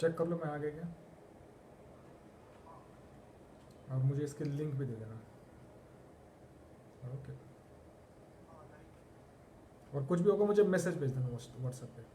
Check कर low मैं आ गया क्या, और मुझे इसके लिंक भी दे देना। ओके। और कुछ भी होगा मुझे मैसेज भेज देना व्हाट्सएप पे।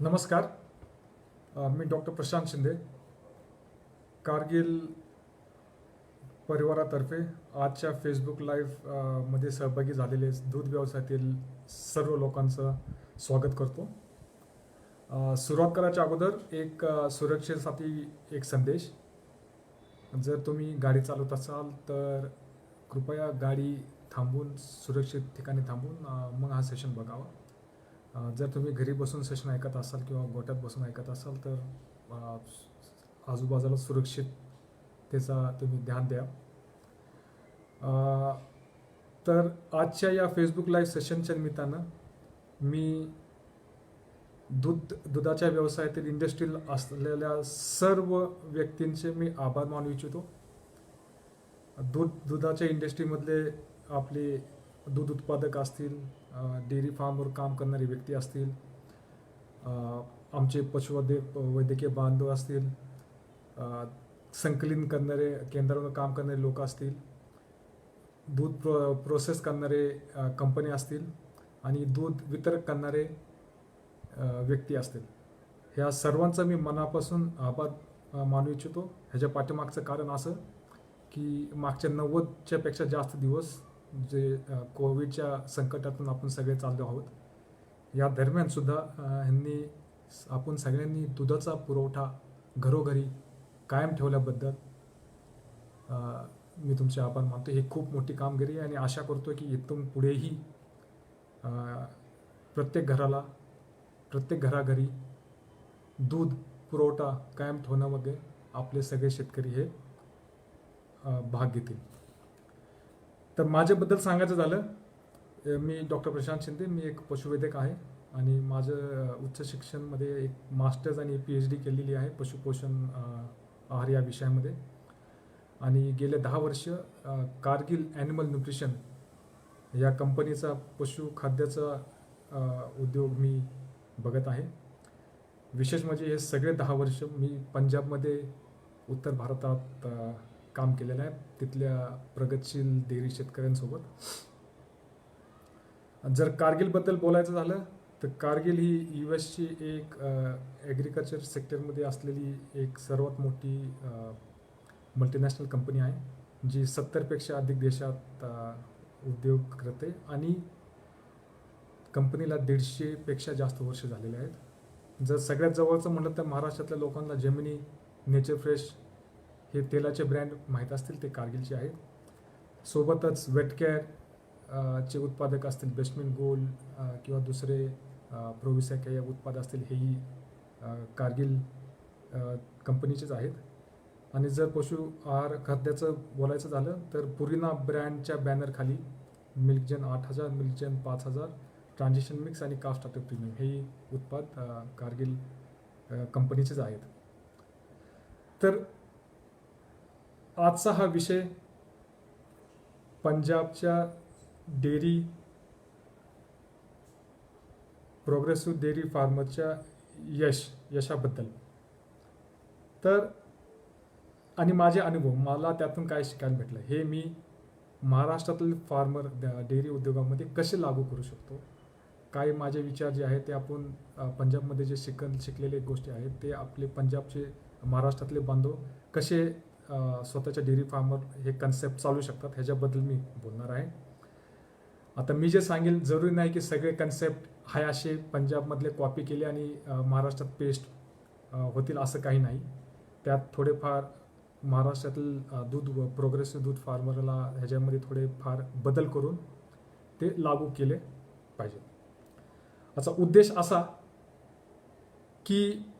नमस्कार. मी डॉक्टर प्रशांत शिंदे, कारगिल परिवारातर्फे आजच्या फेसबुक लाईव्ह मध्ये सहभागी झालेले दूध व्यवसायातील सर्व लोकांचं स्वागत करतो. सुरुवात करायच्या अगोदर एक सुरक्षेसाठी एक संदेश. जर तुम्ही गाडी चालवत असाल तर कृपया गाडी थांबून, सुरक्षित ठिकाणी थांबून मग हा सेशन बघावा. जर तुम्ही घरी बसून सेशन ऐकत असाल किंवा गोठ्यात बसून ऐकत असाल तर आजूबाजूला सुरक्षिततेचा तुम्ही ध्यान द्या. तर आजच्या या फेसबुक लाईव्ह सेशनच्या निमित्तानं मी दुधाच्या व्यवसायातील इंडस्ट्रील असलेल्या सर्व व्यक्तींचे मी आभार मानू इच्छितो. दुधाच्या इंडस्ट्रीमधले आपले दूध उत्पादक असतील, डेअरी फार्मवर काम करणारे व्यक्ती असतील, आमचे वैद्यकीय बांधव असतील, संकलन करणारे केंद्रावर काम करणारे लोक असतील, दूध प्रोसेस करणारे कंपनी असतील आणि दूध वितरक करणारे व्यक्ती असतील, ह्या सर्वांचा मी मनापासून आभार मानू इच्छितो. ह्याच्या पाठीमागचं कारण असं की मागच्या 90च्या पेक्षा जास्त दिवस जे कोविडच्या संकटातून आपण सगळे चाललो आहोत, या दरम्यान सुद्धा आपण सगळ्यांनी दुधाचा पुरवठा घरोघरी कायम ठेवल्याबद्दल मी तुमचे आभार मानतो. ही खूप मोठी कामगिरी आहे आणि आशा करतो की इथून पुढेही प्रत्येक घराघरी दूध पुरवठा कायम ठेवण्यामध्ये आपले सगळे शेतकरी हे भाग घेतील. तर माझ्याबद्दल सांगायचं झालं, मी डॉक्टर प्रशांत शिंदे, मी एक पशुवैद्यक आहे आणि माझं उच्च शिक्षणमध्ये एक मास्टर्स आणि PhD केलेली आहे पशुपोषण आहार या विषयामध्ये. आणि गेले 10 वर्ष कारगिल ॲनिमल न्यूट्रिशन या कंपनीचा पशुखाद्याचा उद्योग मी बघत आहे. विशेष म्हणजे हे सगळे 10 वर्ष मी पंजाबमध्ये उत्तर भारतात काम केलेलं आहे, तिथल्या प्रगतशील डेअरी शेतकऱ्यांसोबत. जर कारगिलबद्दल बोलायचं झालं तर कारगिल ही US ची एक ॲग्रिकल्चर सेक्टरमध्ये असलेली एक सर्वात मोठी मल्टीनॅशनल कंपनी आहे, जी 70पेक्षा अधिक देशात उद्योग करते आणि कंपनीला 150पेक्षा जास्त वर्ष झालेले आहेत. जर सगळ्यात जवळचं म्हटलं तर महाराष्ट्रातल्या लोकांना जेमिनी, नेचर फ्रेश हे तेलाचे ब्रँड माहीत असतील, ते कारगिलचे आहेत. सोबतच वेटकेअर चे उत्पादक असतील, बेस्टमिन गोल्ड किंवा दुसरे प्रोविसॅक या उत्पादक असतील, हेही कारगिल कंपनीचेच आहेत. आणि जर पशु आहार खाद्याचं बोलायचं झालं तर पुरिना ब्रँडच्या बॅनरखाली मिल्कजन 8000, मिल्कजन 5000, ट्रान्झिशन मिक्स आणि काफ स्टार्टर प्रीमियम हे उत्पाद कारगिल कंपनीचेच आहेत. तर आजचा हा विषय पंजाबच्या प्रोग्रेसिव्ह डेअरी फार्मरच्या यशाबद्दल. तर आणि माझे अनुभव, मला त्यातून काय शिकायला भेटलं हे मी महाराष्ट्रातील फार्मर डेअरी उद्योगामध्ये कसे लागू करू शकतो, काय माझे विचार जे आहेत ते आपण पंजाबमध्ये जे शिकलेले गोष्टी आहेत ते आपले पंजाबचे महाराष्ट्रातले बांधव कसे स्वतःच्या डेअरी फार्मर हे कन्सेप्ट चालू शकतात, ह्याच्याबद्दल मी बोलणार आहे. आता मी जे सांगेल जरुरी नाही की सगळे कन्सेप्ट हाय असे पंजाबमधले कॉपी केले आणि महाराष्ट्रात पेस्ट होतील, असं काही नाही. त्यात थोडेफार महाराष्ट्रातील प्रोग्रेसिव्ह दूध फार्मरला ह्याच्यामध्ये थोडेफार बदल करून ते लागू केले पाहिजे. याचा उद्देश असा की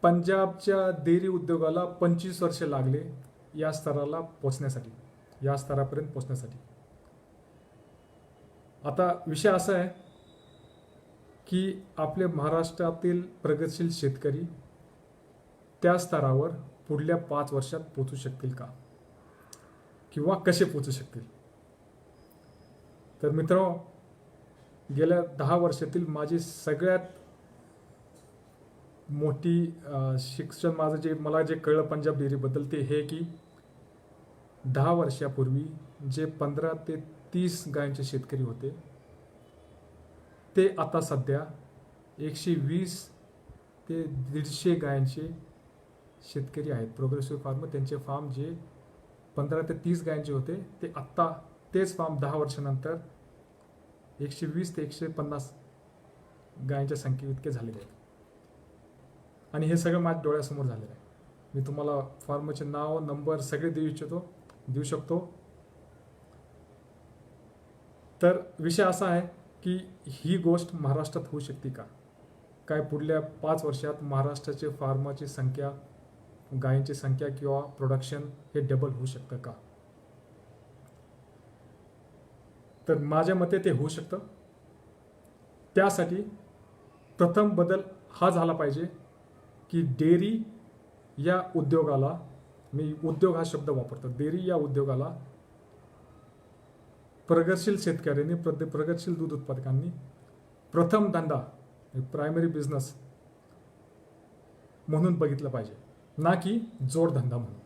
पंजाबच्या डेअरी उद्योगाला 25 वर्ष लागले या स्तरापर्यंत पोचण्यासाठी. आता विषय असा आहे की आपले महाराष्ट्रातील प्रगतशील शेतकरी त्या स्तरावर पुढल्या 5 वर्षात पोचू शकतील का, किंवा कसे पोचू शकतील. तर मित्रांनो, गेल्या 10 वर्षातील माझी सगळ्यात मोठी शिक्षण मला जे कळलं पंजाब डेअरीबद्दल ते हे की 10 वर्षापूर्वी जे 15 ते 30 गायांचे शेतकरी होते ते आता सध्या 120 ते 150 गायांचे शेतकरी आहेत प्रोग्रेसिव्ह फार्मर. त्यांचे फार्म जे 15 ते 30 गायांचे होते ते आत्ता तेच फार्म 10 वर्षानंतर 120 ते 150 गायांच्या संख्ये इतके झालेले आहेत. आणि हे सगळं माझ्या डोळ्यासमोर झालेलं आहे. मी तुम्हाला फार्मचे नाव नंबर सगळे देऊ शकतो. तर विषय असा आहे की ही गोष्ट महाराष्ट्रात होऊ शकते का? काय पुढल्या 5 वर्षात महाराष्ट्राचे फार्माची संख्या, गायींची संख्या किंवा प्रोडक्शन हे डबल होऊ शकतं का? तर माझ्या मते ते होऊ शकतं. त्यासाठी प्रथम बदल हा झाला पाहिजे की डेअरी या उद्योगाला, मी उद्योग हा शब्द वापरतो, डेअरी या उद्योगाला प्रगतशील शेतकऱ्यांनी, प्रगतशील दूध उत्पादकांनी प्रथम धंदा, प्रायमरी बिझनेस म्हणून बघितलं पाहिजे, ना की जोडधंदा म्हणून.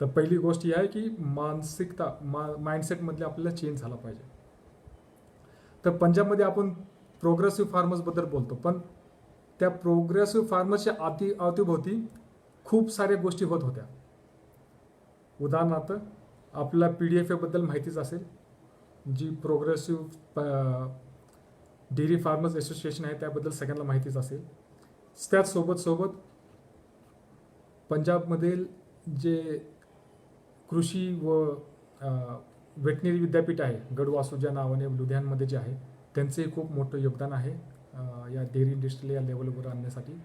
तर पहिली गोष्ट ही आहे की मानसिकता, माइंडसेटमधले आपल्याला चेंज झाला पाहिजे. तर पंजाबमध्ये आपण प्रोग्रेसिव्ह फार्मर्सबद्दल बोलतो, पण त्या प्रोग्रेसिव्ह फार्मर्सच्या अवतीभोवती खूप साऱ्या गोष्टी होत होत्या. उदाहरणार्थ आपल्याला PDFA बद्दल माहितीच असेल, जी प्रोग्रेसिव्ह डेअरी फार्मर्स असोसिएशन आहे त्याबद्दल सगळ्यांना माहितीच असेल. त्याच सोबत पंजाबमधील जे कृषी व वेटनरी विद्यापीठ आहे गडवासूच्या नावाने लुधियानमध्ये जे आहे, त्यांचंही खूप मोठं योगदान आहे या डेअरी इंडस्ट्रीला या लेवलवर आणण्यासाठी.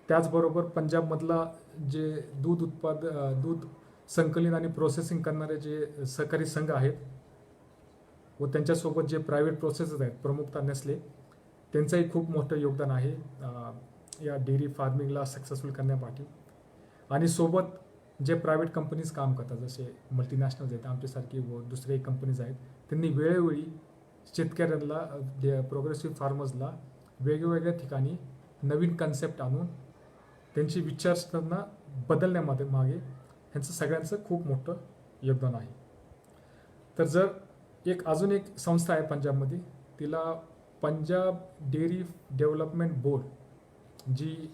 त्याचबरोबर पंजाबमधला जे दूध संकलित आणि प्रोसेसिंग करणारे जे सहकारी संघ आहेत व त्यांच्यासोबत जे प्रायव्हेट प्रोसेसेस आहेत, प्रमुखतः नेसले, त्यांचंही खूप मोठं योगदान आहे या डेअरी फार्मिंगला सक्सेसफुल करण्यासाठी. आणि सोबत जे प्रायव्हेट कंपनीज काम करतात, जसे मल्टीनॅशनल्स आहेत आमच्यासारखी व दुसरे कंपनीज आहेत, त्यांनी वेळोवेळी शेतकऱ्यांना, प्रोग्रेसिव्ह फार्मर्सला वेगवेगळ्या ठिकाणी नवीन कन्सेप्ट आणून त्यांची विचारसरणी बदलण्यामध्ये मागे ह्यांचं सगळ्यांचं खूप मोठं योगदान आहे. तर जर अजून एक संस्था आहे पंजाबमध्ये, तिला पंजाब डेअरी डेव्हलपमेंट बोर्ड, जी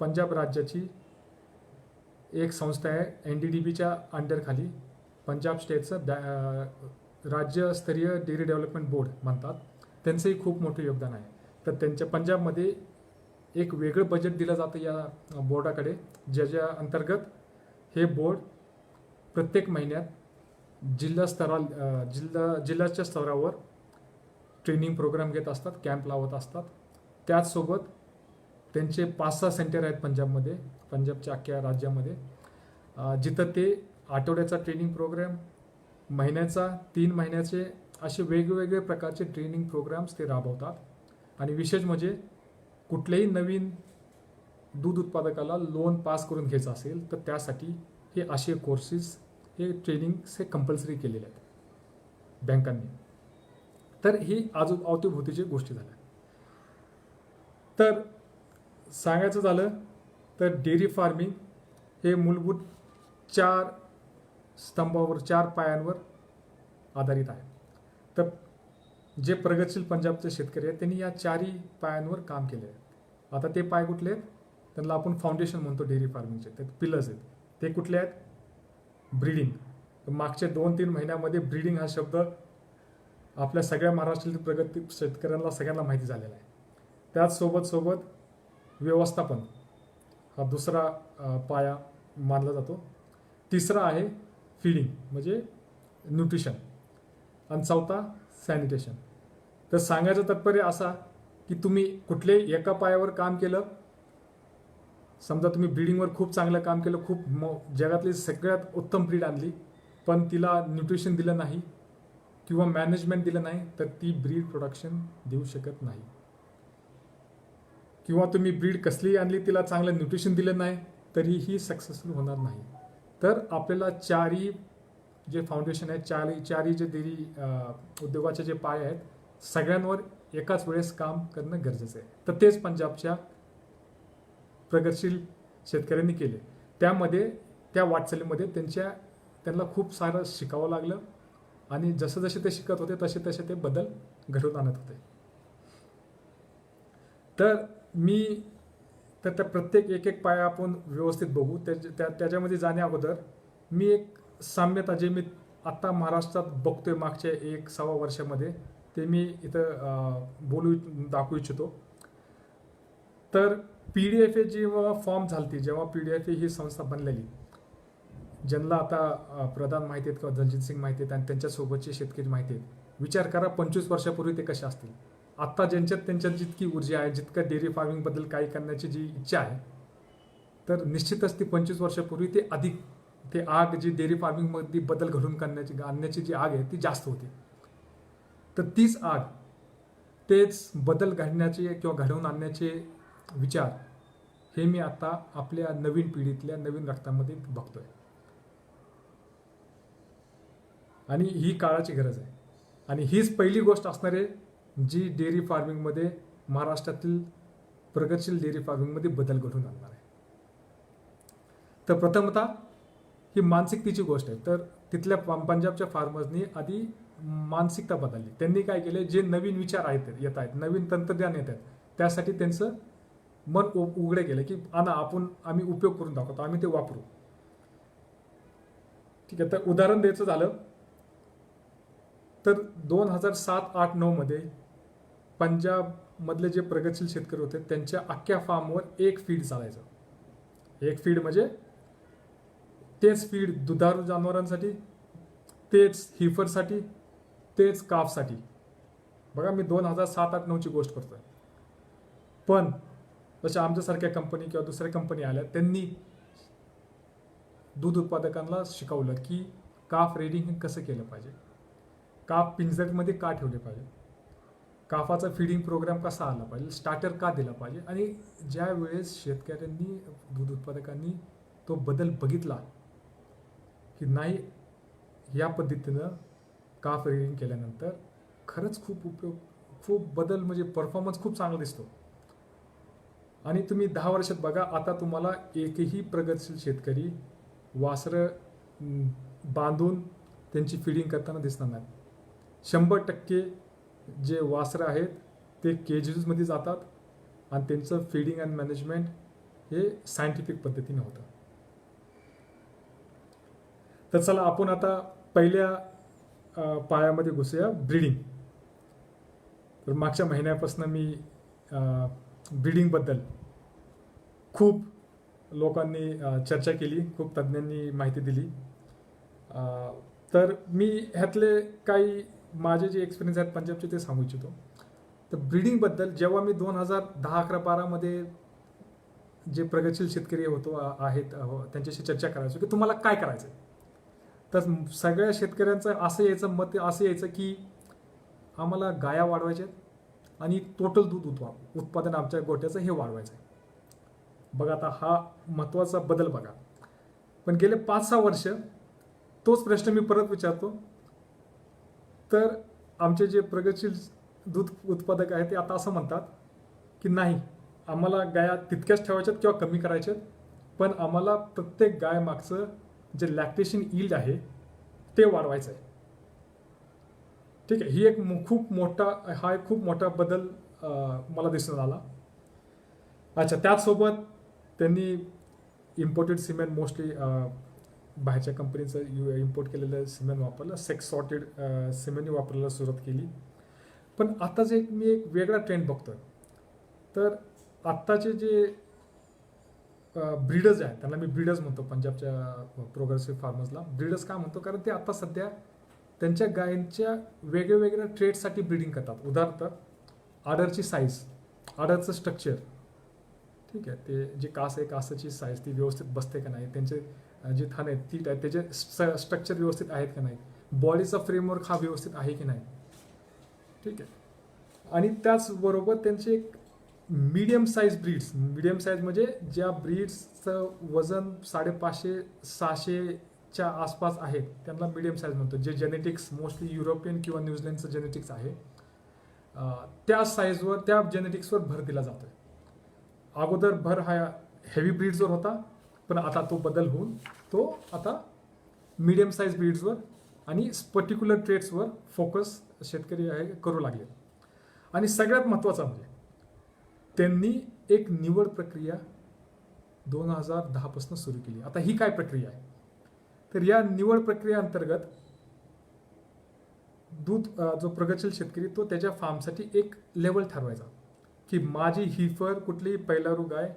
पंजाब राज्याची एक संस्था आहे, NDDBच्या अंडरखाली पंजाब स्टेटचं राज्यस्तरीय डेअरी डेव्हलपमेंट बोर्ड म्हणतात, त्यांचंही खूप मोठं योगदान आहे. तर त्यांच्या पंजाबमध्ये एक वेगळं बजेट दिलं जातं या बोर्डाकडे, ज्याच्या अंतर्गत हे बोर्ड प्रत्येक महिन्यात जिल्ह्याच्या स्तरावर ट्रेनिंग प्रोग्राम घेत असतात, कॅम्प लावत असतात. त्याचसोबत त्यांचे 5-6 सेंटर आहेत पंजाबमध्ये, पंजाबच्या अख्ख्या राज्यामध्ये, जिथं ते आठवड्याचा ट्रेनिंग प्रोग्राम, महिन्याचा, 3 महिन्याचे असे वेगवेगळे प्रकारचे ट्रेनिंग प्रोग्राम्स ते राबवतात. आणि विशेष म्हणजे कुठल्याही नवीन दूध उत्पादकाला लोन पास करून घ्यायचं असेल तर त्यासाठी हे असे कोर्सेस, हे ट्रेनिंग्स हे कंपल्सरी केलेले आहेत बँकांनी. तर ही अवतीभोवतीची गोष्टी झाल्या. तर सांगायचं झालं तर डेअरी फार्मिंग हे मूलभूत 4 स्तंभावर, 4 पायांवर आधारित आहे. तर जे प्रगतशील पंजाबचे शेतकरी आहेत त्यांनी या 4ही पायांवर काम केले आहे. आता ते पाय कुठले आहेत? त्यांना आपण फाउंडेशन म्हणतो डेअरी फार्मिंगचे, ते पिलर्स आहेत. ते कुठले आहेत? ब्रीडिंग. मागच्या 2-3 महिन्यामध्ये ब्रीडिंग हा शब्द आपल्या सगळ्या महाराष्ट्रातील प्रगती शेतकऱ्यांना सगळ्यांना माहिती झालेला आहे. त्याच सोबत व्यवस्थापन हा दुसरा पाया मानला जातो. तिसरा आहे फीडिंग म्हणजे न्यूट्रिशन, आणि चौथा सॅनिटेशन. तर सांगायचं तात्पर्य असा की तुम्ही कुठले एका पायावर काम केलं, समजा तुम्ही ब्रीडिंगवर खूप चांगलं काम केलं, खूप जगातली सगळ्यात उत्तम ब्रीड आणली, पण तिला न्यूट्रिशन दिलं नाही किंवा मॅनेजमेंट दिलं नाही, तर ती ब्रीड प्रोडक्शन देऊ शकत नाही. किंवा तुम्ही ब्रीड कसलीही आणली, तिला चांगलं न्यूट्रिशन दिलं नाही, तरीही सक्सेसफुल होणार नाही. तर आपल्याला 4ही जे फाउंडेशन आहे, 4ही जे डेअरी उद्योगाचे जे पाय आहेत, सगळ्यांवर एकाच वेळेस काम करणं गरजेचं आहे. तर तेच पंजाबच्या प्रगतशील शेतकऱ्यांनी केले. त्यामध्ये, त्या वाटचालीमध्ये त्यांना खूप सारं शिकावं लागलं, आणि जसे ते शिकत होते तसे ते बदल घडवून आणत होते. तर मी तर त्या प्रत्येक एक एक पाया आपण व्यवस्थित बघू. त्याच्यामध्ये जाण्या अगोदर मी एक साम्यता जे मी आत्ता महाराष्ट्रात बघतोय मागच्या 1-1.25 वर्षामध्ये ते मी इथं दाखवू इच्छितो. तर PDF जेव्हा फॉर्म झालती, जेव्हा PDF ही संस्था बनलेली, ज्यांना आता प्रधान माहिती आहेत किंवा रणजित सिंग माहिती आहेत आणि त्यांच्यासोबतचे शेतकरी माहिती आहेत, विचार करा 25 वर्षापूर्वी ते कसे असतील. आत्ता त्यांच्यात जितकी ऊर्जा आहे, जितकं डेअरी फार्मिंगबद्दल काही करण्याची जी इच्छा आहे, तर निश्चितच ती 25 वर्षापूर्वी ते अधिक ते आग जी डेअरी फार्मिंगमध्ये बदल घडून आणण्याची जी आग आहे ती जास्त होती. तर तीच आग, तेच बदल घडण्याचे किंवा घडवून आणण्याचे विचार हे मी आता आपल्या नवीन पिढीतल्या नवीन रक्तामध्ये बघतोय. आणि ही काळाची गरज आहे. आणि हीच पहिली गोष्ट असणार आहे जी डेअरी फार्मिंगमध्ये, महाराष्ट्रातील प्रगतशील डेअरी फार्मिंगमध्ये बदल घडवून आणणार आहे. तर प्रथमतः ही मानसिकतेची गोष्ट आहे. तर तिथल्या पंजाबच्या फार्मर्सनी आधी मानसिकता बदलली. त्यांनी काय केले, जे नवीन विचार येत आहेत, नवीन तंत्रज्ञान येत आहेत, त्यासाठी त्यांचं मन उघडे केलं की आम्ही उपयोग करून दाखवतो, आम्ही ते वापरू. ठीक आहे. तर उदाहरण द्यायचं झालं तर 2007-8-9 मध्ये पंजाबमधले जे प्रगतशील शेतकरी होते त्यांच्या अख्ख्या फार्मवर एक फीड चालायचं. एक फीड म्हणजे तेच फीड दुधारू जनावरांसाठी, तेच हिफरसाठी, तेच काफसाठी. बघा, मी 2007-8-9ची गोष्ट करतोय. पण जशा आमच्यासारख्या कंपनी किंवा दुसऱ्या कंपनी आल्या, त्यांनी दूध उत्पादकांना शिकवलं की काफ रेडिंग हे कसं केलं पाहिजे, काफ पिंजऱ्यामध्ये का ठेवले पाहिजे, काफाचा फीडिंग प्रोग्राम कसा आला पाहिजे, स्टार्टर का दिला पाहिजे. आणि ज्या वेळेस शेतकऱ्यांनी, दूध उत्पादकांनी तो बदल बघितला की नाही, या पद्धतीनं काफ रेडिंग केल्यानंतर खरंच खूप बदल, म्हणजे परफॉर्मन्स खूप चांगला दिसतो. आणि तुम्ही 10 वर्षात बघा, आता तुम्हाला एकही प्रगतशील शेतकरी वासरं बांधून त्यांची फीडिंग करताना दिसणार नाही. 100% जे वासरं आहेत ते केजेसमध्ये जातात आणि त्यांचं फीडिंग अँड मॅनेजमेंट हे सायंटिफिक पद्धतीने होतं. तर चला आपण आता पहिल्या पायामध्ये घुसूया, ब्रीडिंग. तर मागच्या महिन्यापासून मी ब्रीडिंगबद्दल खूप लोकांनी चर्चा केली, खूप तज्ज्ञांनी माहिती दिली. तर मी ह्यातले काही माझे जे एक्सपिरियन्स आहेत पंजाबचे ते सांगू इच्छितो. तर ब्रीडिंगबद्दल जेव्हा मी 2010-11-12 मध्ये जे प्रगतशील शेतकरी त्यांच्याशी चर्चा करायचो की तुम्हाला काय करायचं, तर सगळ्या शेतकऱ्यांचं मत असं यायचं की आम्हाला गाया वाढवायच्या आणि टोटल दूध उत्पादन आमच्या गोठ्याचं हे वाढवायचं आहे. बघा, आता हा महत्त्वाचा बदल बघा. पण गेले 5-6 वर्ष तोच प्रश्न मी परत विचारतो. तर आमचे जे प्रगतशील दूध उत्पादक आहेत ते आता असं म्हणतात की नाही, आम्हाला गाया तितक्याच ठेवायच्यात किंवा कमी करायच्यात, पण आम्हाला प्रत्येक गाय मागचं जे लॅक्टेशन यील्ड आहे ते वाढवायचं आहे. ठीक आहे. ही एक खूप मोठा बदल मला दिसून आला. अच्छा, त्याचसोबत त्यांनी इम्पोर्टेड सिमेंट, मोस्टली बाहेरच्या कंपनीचं इम्पोर्ट केलेलं सिमेंट वापरलं, सेक्स सॉर्टेड सिमेंट वापरायला सुरुवात केली. पण आता मी एक वेगळा ट्रेंड बघतोय. तर आत्ताचे जे ब्रीडर्स आहेत त्यांना मी ब्रीडर्स म्हणतो, पंजाबच्या प्रोग्रेसिव्ह फार्मर्सला ब्रीडर्स का म्हणतो, कारण ते आता सध्या त्यांच्या गायींच्या वेगवेगळ्या ट्रेडसाठी ब्रीडिंग करतात. उदाहरणार्थ आडरची साईज, आडरचं स्ट्रक्चर, ठीक आहे, ते जे कास आहे कासाची साईज ती व्यवस्थित बसते का नाही, त्यांचे जे थान आहेत ती त्याचे स्ट्रक्चर व्यवस्थित आहेत का नाही, बॉडीचा फ्रेमवर्क हा व्यवस्थित आहे की नाही. ठीक आहे. आणि त्याचबरोबर त्यांचे एक medium size breeds, medium size म्हणजे ज्या ब्रीड्सचं वजन 550-600च्या आसपास आहेत त्यांना मीडियम साईज म्हणतो. जे जेनेटिक्स मोस्टली युरोपियन किंवा न्यूझीलंडचं जेनेटिक्स आहे त्या साईजवर, त्या जेनेटिक्सवर भर दिला जातो. अगोदर भर हा हेवी ब्रीड्सवर होता, पण आता तो बदल होऊन तो आता मीडियम साईज ब्रीड्सवर आणि पर्टिक्युलर ट्रेड्सवर फोकस शेतकरी करू लागले. आणि सगळ्यात महत्त्वाचं म्हणजे त्यांनी एक निवड प्रक्रिया 2010 सुरू केली. आता ही काय प्रक्रिया आहे? तर या निवड प्रक्रियेअंतर्गत दूध जो प्रगतशील शेतकरी तो त्याच्या फार्मसाठी एक लेवल ठरवायचा की माझी हीफर कुठली पहिलारू गाय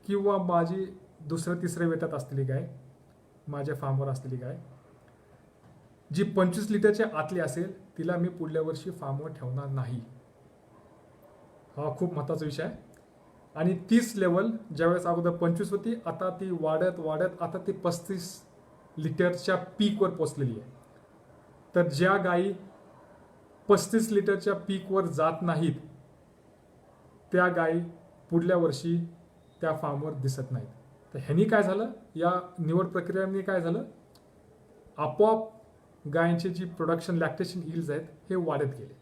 किंवा माझी दुसऱ्या तिसऱ्या वेटात असलेली गाय, माझ्या फार्मवर असलेली गाय जी 25 लिटरच्या आतली असेल तिला मी पुढल्या वर्षी फार्मवर ठेवणार नाही. हा खूप महत्त्वाचा विषय आहे. आणि 30 लेवल ज्यावेळेस अगोदर 25 होती, आता ती वाढत वाढत आता ती 35 लिटरच्या पीकवर पोचलेली आहे. तर ज्या गायी 35 लिटरच्या पीकवर जात नाहीत त्या गायी पुढल्या वर्षी त्या फार्मवर दिसत नाहीत. तर ह्यांनी काय झालं, या निवड प्रक्रियेने काय झालं, आपोआप गायींची जी प्रोडक्शन लॅक्टेशन यील्ड्स आहेत हे वाढत गेले.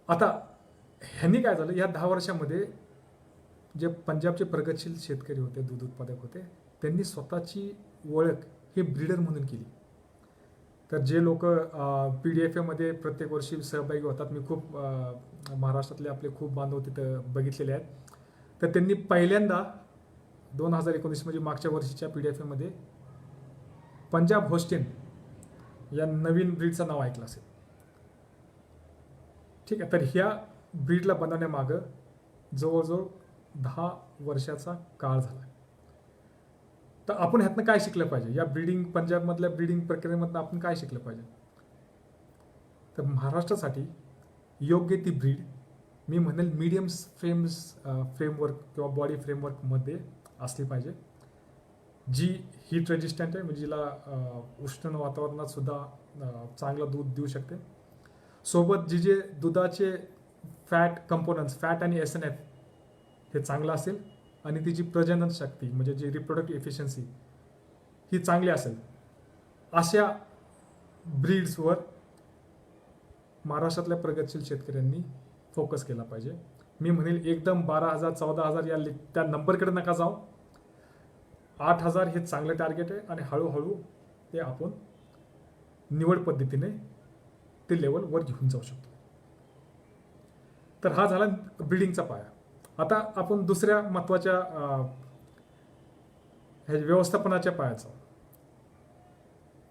आता ह्यांनी काय झालं, या 10 वर्षामध्ये जे पंजाबचे प्रगतशील शेतकरी होते, दूध उत्पादक होते, त्यांनी स्वतःची ओळख हे ब्रीडर म्हणून केली. तर जे लोक PDFA मध्ये प्रत्येक वर्षी सहभागी होतात, मी खूप महाराष्ट्रातले आपले खूप बांधव तिथं बघितलेले आहेत, तर त्यांनी पहिल्यांदा 2019 म्हणजे मागच्या वर्षीच्या PDFA मध्ये पंजाब होस्टेन या नवीन ब्रीडचं नाव ऐकलं असेल. ठीक आहे. तर ह्या ब्रीडला बनवण्यामागं जवळजवळ 10 वर्षाचा काळ झाला. तर आपण ह्यातनं काय शिकलं पाहिजे, या ब्रीडिंग पंजाबमधल्या ब्रीडिंग प्रक्रियेमधनं आपण काय शिकलं पाहिजे? तर महाराष्ट्रासाठी योग्य ती ब्रीड मी म्हणेल मीडियम फ्रेमवर्क किंवा बॉडी फ्रेमवर्कमध्ये असली पाहिजे, जी हीट रेजिस्टंट आहे, म्हणजे जिला उष्ण वातावरणात सुद्धा चांगलं दूध देऊ शकते. सोबत जे दुधाचे फॅट कंपोनंट्स, फॅट आणि SNF हे चांगलं असेल आणि तिची प्रजनन शक्ती म्हणजे जी रिप्रोडक्टिव्ह एफिशियन्सी ही चांगली असेल, अशा ब्रीड्सवर महाराष्ट्रातल्या प्रगतशील शेतकऱ्यांनी फोकस केला पाहिजे. मी म्हणेल एकदम 12,000 14,000 या त्या नंबरकडे नका जाऊ. 8,000 हे चांगलं टार्गेट आहे आणि हळूहळू ते आपण निवड पद्धतीने ते लेवल वर घेऊन जाऊ शकतो. तर हा झाला ब्रीडिंगचा पाया. आता आपण दुसऱ्या महत्त्वाच्या व्यवस्थापनाच्या पायाचा.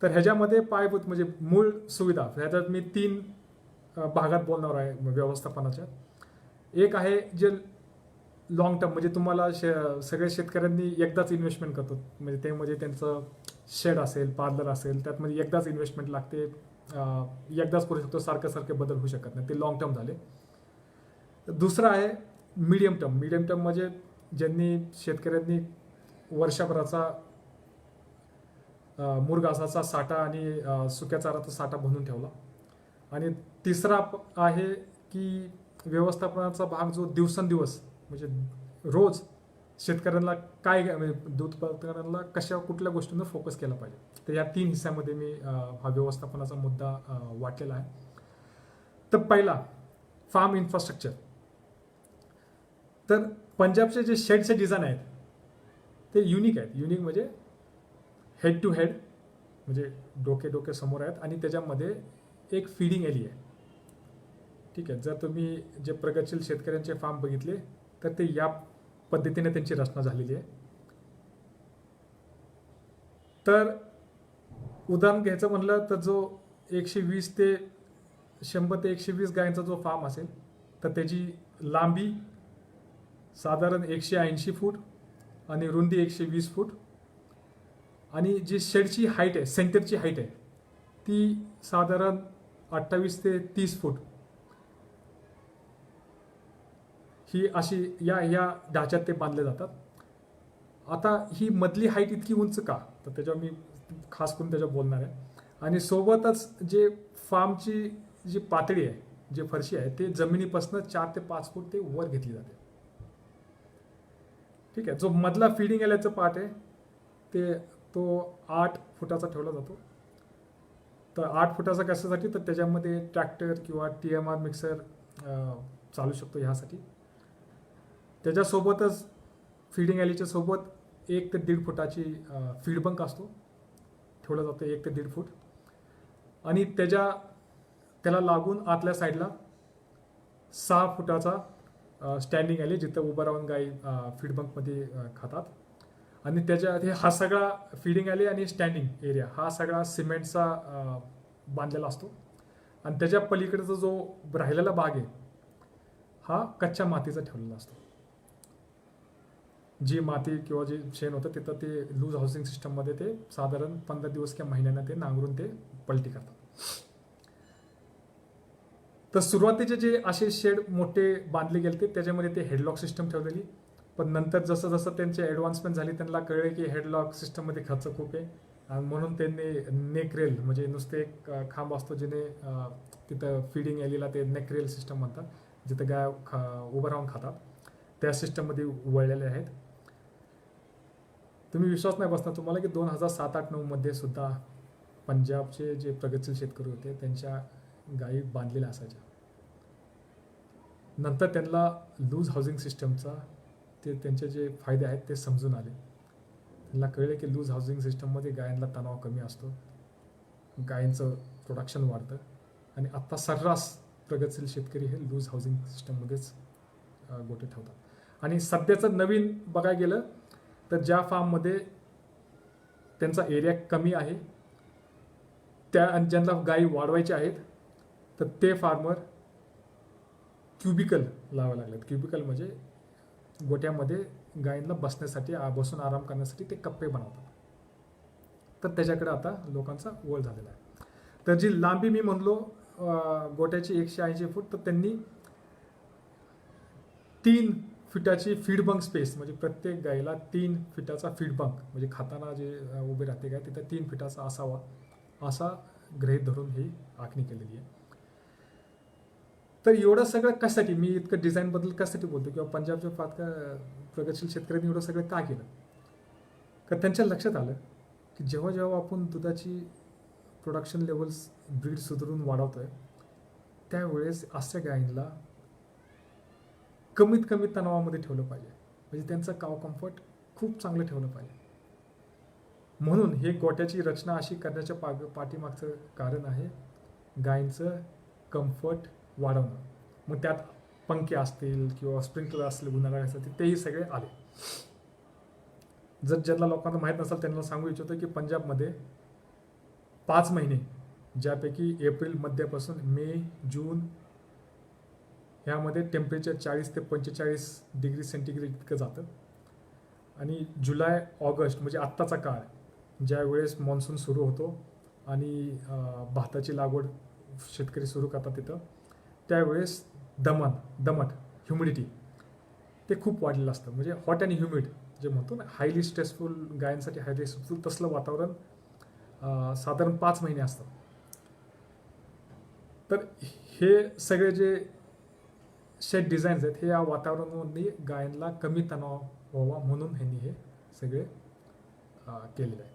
तर ह्याच्यामध्ये पायाभूत म्हणजे मूळ सुविधा, ह्याच्यात मी 3 भागात बोलणार आहे व्यवस्थापनाच्या. एक आहे जे लॉंग टर्म, म्हणजे तुम्हाला सगळ्या शेतकऱ्यांनी एकदाच इन्व्हेस्टमेंट करतो, म्हणजे ते म्हणजे त्यांचं शेड असेल, पार्लर असेल, त्यात म्हणजे एकदाच इन्व्हेस्टमेंट लागते, एकदाच करू शकतो, सारखे बदल होऊ शकत नाही, ते लॉंग टर्म झाले. दुसरं आहे मीडियम टर्म. मीडियम टर्म म्हणजे ज्यांनी शेतकऱ्यांनी वर्षभराचा मुरघासाचा साठा आणि सुक्या चाराचा साठा बनवून ठेवला. आणि तिसरा आहे की व्यवस्थापनाचा भाग जो दिवसेंदिवस म्हणजे रोज शेतकऱ्यांना काय म्हणजे दूध उत्पादकांना कशा कुठल्या गोष्टींवर फोकस केला पाहिजे. तर या 3 हिस्स्यामध्ये मी हा व्यवस्थापनाचा मुद्दा वाटलेला आहे. तर पहिला फार्म इन्फ्रास्ट्रक्चर. तर पंजाबचे जे शेडचे डिझाईन आहेत ते युनिक आहेत. युनिक म्हणजे हेड टू हेड, म्हणजे डोके समोर आहेत आणि त्याच्यामध्ये एक फीडिंग एरिया आहे. ठीक आहे. जर तुम्ही जे प्रगतशील शेतकऱ्यांचे फार्म बघितले तर ते या पद्धतीने त्यांची रचना झालेली आहे. तर उदाहरण घ्यायचं म्हणलं तर जो 120 ते 100 ते 120 गायांचा जो फार्म असेल तर त्याची लांबी साधारण 180 फूट आणि रुंदी 120 फूट आणि जी शेडची हाईट आहे, सेंटरची हाईट आहे, ती साधारण 28 ते 30 फूट ही अशी या ढाच्यात ते बांधले जातात. आता ही मधली हाईट इतकी उंच का, तर त्याच्यावर मी खास करून त्याच्यावर बोलणार आहे. आणि सोबतच जे फार्मची जी पातळी आहे, जे फरशी आहे, ते जमिनीपासून 4 ते 5 फूट ते वर घेतली जाते. ठीक आहे. जो मधला फीडिंग एरियाचा पार्ट आहे तो 8 फुटाचा ठेवला जातो. तर 8 फुटाचा कशासाठी, तर त्याच्यामध्ये ट्रॅक्टर किंवा TMR मिक्सर चालू शकतो ह्यासाठी. त्याच्यासोबतच फीडिंग एरियाच्या सोबत 1 ते 1.5 फुटाची फीड बंक असतो, ठेवला जातो 1 ते 1.5 फूट. आणि त्याला लागून आतल्या साईडला 6 फुटाचा स्टँडिंग ॲली जिथं उभं राहून गाई फीड बंकमध्ये खातात. आणि त्याच्यात हा सगळा फीडिंग ॲली आणि स्टँडिंग एरिया हा सगळा सिमेंटचा बांधलेला असतो. आणि त्याच्या पलीकडचा जो राहिलेला भाग आहे हा कच्च्या मातीचा ठेवलेला असतो. जी माती किंवा जे शेण होतं तिथं ते लूज हाऊसिंग सिस्टममध्ये ते साधारण 15 दिवस किंवा महिन्यानं ते नांगरून ते पलटी करतात. तर सुरुवातीचे जे असे शेड मोठे बांधले गेले त्याच्यामध्ये ते हेडलॉक सिस्टम ठेवलेली. पण नंतर जसं जसं त्यांची ॲडव्हान्समेंट झाली त्यांना कळले की हेडलॉक सिस्टममध्ये खर्च खूप आहे. आणि म्हणून त्यांनी नेक रेल म्हणजे नुसते एक खांब असतो जिने तिथं फीडिंग ॲलीला ते नेक रेल सिस्टम म्हणतात, जिथं गाय उभं राहून खातात, त्या सिस्टममध्ये वळलेले आहेत. तुम्ही विश्वास नाही बसणार तुम्हाला की 2007-08-09 मध्ये सुद्धा पंजाबचे जे प्रगतशील शेतकरी होते त्यांच्या गायी बांधलेल्या असायच्या. नंतर त्यांना लूज हाऊसिंग सिस्टमचा ते त्यांचे जे फायदे आहेत ते समजून आले. त्यांना कळले की लूज हाऊसिंग सिस्टममध्ये गायांना तणाव कमी असतो, गायींचं प्रोडक्शन वाढतं. आणि आत्ता सर्रास प्रगतशील शेतकरी हे लूज हाऊसिंग सिस्टममध्येच गोटे ठेवतात. आणि सध्याचं नवीन बघायला गेलं तर ज्या फार्ममध्ये त्यांचा एरिया कमी आहे त्या आणि ज्यांना गायी वाढवायच्या आहेत तर ते फार्मर क्युबिकल लावावे लागलेत. क्युबिकल म्हणजे गोट्यामध्ये गायींना बसण्यासाठी बसून आराम करण्यासाठी ते कप्पे बनवतात. तर त्याच्याकडे आता लोकांचा वळ झालेला आहे. तर जी लांबी मी म्हणलो गोट्याची 180 फूट, तर त्यांनी 3 फीटाची फीड बंक स्पेस म्हणजे प्रत्येक गायीला 3 फीटाचा फीड बंक म्हणजे खाताना जे उभे राहते गाय तिथं 3 फीटाचा असावा असा गृहीत धरून ही आखणी केलेली आहे. तर एवढं सगळं कशासाठी मी इतकं डिझाईनबद्दल कशासाठी बोलतो किंवा पंजाबच्या फाटका प्रगतशील शेतकऱ्यांनी एवढं सगळं का केलं? तर त्यांच्या लक्षात आलं की जेव्हा जेव्हा आपण दुधाची प्रोडक्शन लेवल्स ब्रीड सुधारून वाढवतोय त्यावेळेस अशा गायींना कमीत कमी तणावामध्ये ठेवलं पाहिजे, म्हणजे त्यांचं काव कम्फर्ट खूप चांगलं ठेवलं पाहिजे. म्हणून हे गोट्याची रचना अशी करण्याच्या पाठीमागचं कारण आहे गायींचं कम्फर्ट वाढवणं. मग त्यात पंखे असतील किंवा स्प्रिंकलर असतील उन्हाळ्यासाठी तेही सगळे आले. जर ज्यांना लोकांना माहीत नसेल त्यांना सांगू इच्छितो की पंजाबमध्ये 5 महिने ज्यापैकी एप्रिल मध्यापासून मे जून ह्यामध्ये टेम्परेचर 40 ते 45 डिग्री सेंटीग्रेड इतकं जातं. आणि जुलै ऑगस्ट म्हणजे आत्ताचा काळ ज्या वेळेस मान्सून सुरू होतो आणि भाताची लागवड शेतकरी सुरू करतात तिथं त्यावेळेस दमट ह्युमिडिटी ते खूप वाढलेलं असतं. म्हणजे हॉट अँड ह्युमिड जे म्हणतो ना हायली स्ट्रेसफुल गायींसाठी हायली स्ट्रेसफुल तसलं वातावरण साधारण 5 महिने असतं. तर हे सगळे जे शेड डिझाईन्स आहेत हे या वातावरणामध्ये गायींना कमी तणाव व्हावा म्हणून ह्यांनी हे सगळे केलेले आहे.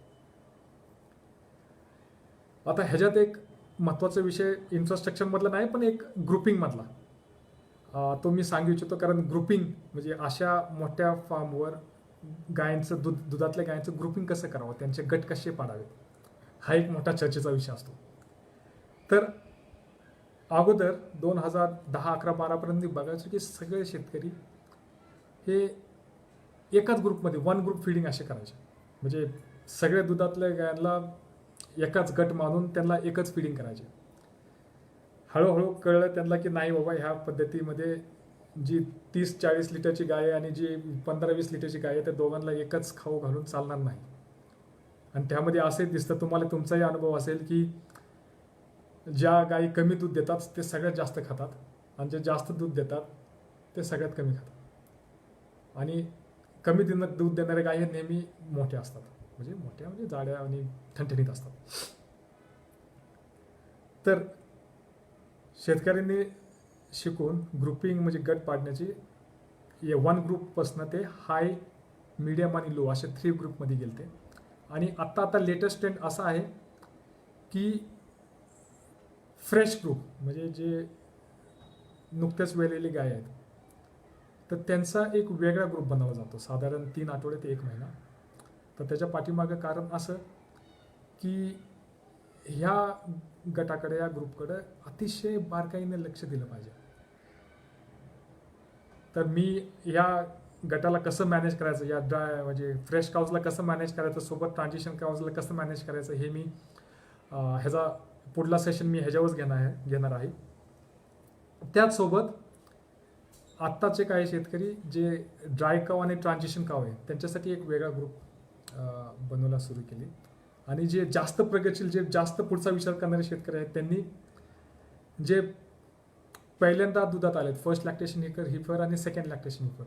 आता ह्याच्यात एक महत्त्वाचा विषय इन्फ्रास्ट्रक्चरमधला नाही पण एक ग्रुपिंगमधला तो मी सांगू इच्छितो. कारण ग्रुपिंग म्हणजे अशा मोठ्या फार्मवर गायींचं दुधातल्या गायींचं ग्रुपिंग कसं करावं, त्यांचे गट कसे पाडावेत हा एक मोठा चर्चेचा विषय असतो. तर अगोदर 2010, 11, 12पर्यंत बघायचो की सगळे शेतकरी हे एकाच ग्रुपमध्ये वन ग्रुप फिडिंग असे करायचे. म्हणजे सगळ्या दुधातल्या गायांना एकाच गट मानून त्यांना एकच फिडिंग करायचे. हळूहळू कळलं त्यांना की नाही बाबा ह्या पद्धतीमध्ये जी 30-40 लिटरची गाय आहे आणि जी 15-20 लिटरची गाय आहे त्या दोघांना एकच खाऊ घालून चालणार नाही. आणि त्यामध्ये असे दिसतं तुम्हाला तुमचाही अनुभव असेल की ज्या गायी कमी दूध देतात ते सगळ्यात जास्त खातात आणि जे जास्त दूध देतात ते सगळ्यात कमी खातात. आणि कमी दूध देणाऱ्या गायी नेहमी मोठ्या असतात, म्हणजे जाड्या आणि ठणठणीत असतात. तर शेतकऱ्यांनी शिकून ग्रुपिंग म्हणजे गट पाडण्याची वन ग्रुपपासून ते हाय, मीडियम आणि लो असे 3 ग्रुपमध्ये गेलते. आणि आता लेटेस्ट ट्रेंड असा आहे की फ्रेश ग्रुप म्हणजे जे नुकत्याच वेलेली गाय आहेत तर त्यांचा एक वेगळा ग्रुप बनवला जातो साधारण 3 आठवडे ते 1 महिना. तर त्याच्या पाठीमागं कारण असं की ह्या गटाकडे या ग्रुपकडे अतिशय बारकाईने लक्ष दिलं पाहिजे. तर मी या गटाला कसं मॅनेज करायचं, या म्हणजे फ्रेश काउजला कसं मॅनेज करायचं, सोबत ट्रान्झिशन काउजला कसं मॅनेज करायचं, हे मी ह्याचा पुढला सेशन मी ह्याच्यावरच घेणार आहे. त्याचसोबत आत्ताचे काही शेतकरी जे ड्राय काव आणि ट्रान्झिशन काव आहे त्यांच्यासाठी एक वेगळा ग्रुप बनवायला सुरू केली. आणि जे जास्त प्रगतशील, जे जास्त पुढचा विचार करणारे शेतकरी आहेत, त्यांनी जे पहिल्यांदा दुधात आलेत, फर्स्ट लॅक्टेशन हिफर आणि सेकंड लॅक्टेशन हिफर,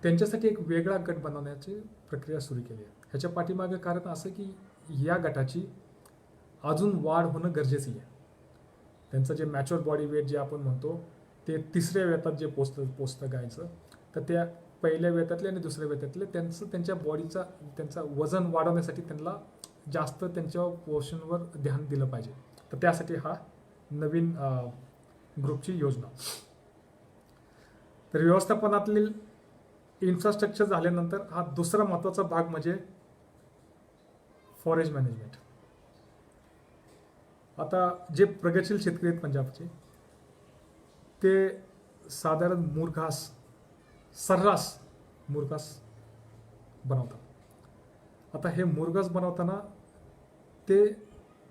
त्यांच्यासाठी एक वेगळा गट बनवण्याची प्रक्रिया सुरू केली आहे. ह्याच्या पाठीमागे कारण असं की या गटाची अजून वाढ होणं गरजेचं आहे. त्यांचं जे मॅच्युअर बॉडी वेट जे आपण म्हणतो ते तिसऱ्या वेतात जे पोचतं गायचं, तर त्या पहिल्या वेतातले आणि दुसऱ्या वेतातले त्यांच्या बॉडीचा त्यांचा वजन वाढवण्यासाठी त्यांना जास्त त्यांच्या पोषणवर ध्यान दिलं पाहिजे. तर त्यासाठी हा नवीन ग्रुपची योजना. तर व्यवस्थापनातील इन्फ्रास्ट्रक्चर झाल्यानंतर हा दुसरा महत्त्वाचा भाग म्हणजे फॉरेस्ट मॅनेजमेंट. आता जे प्रगतशील शेतकरी आहेत पंजाबचे, ते साधारण मुरघास, सर्रास मुरघास बनवतात. आता हे मुरघास बनवताना ते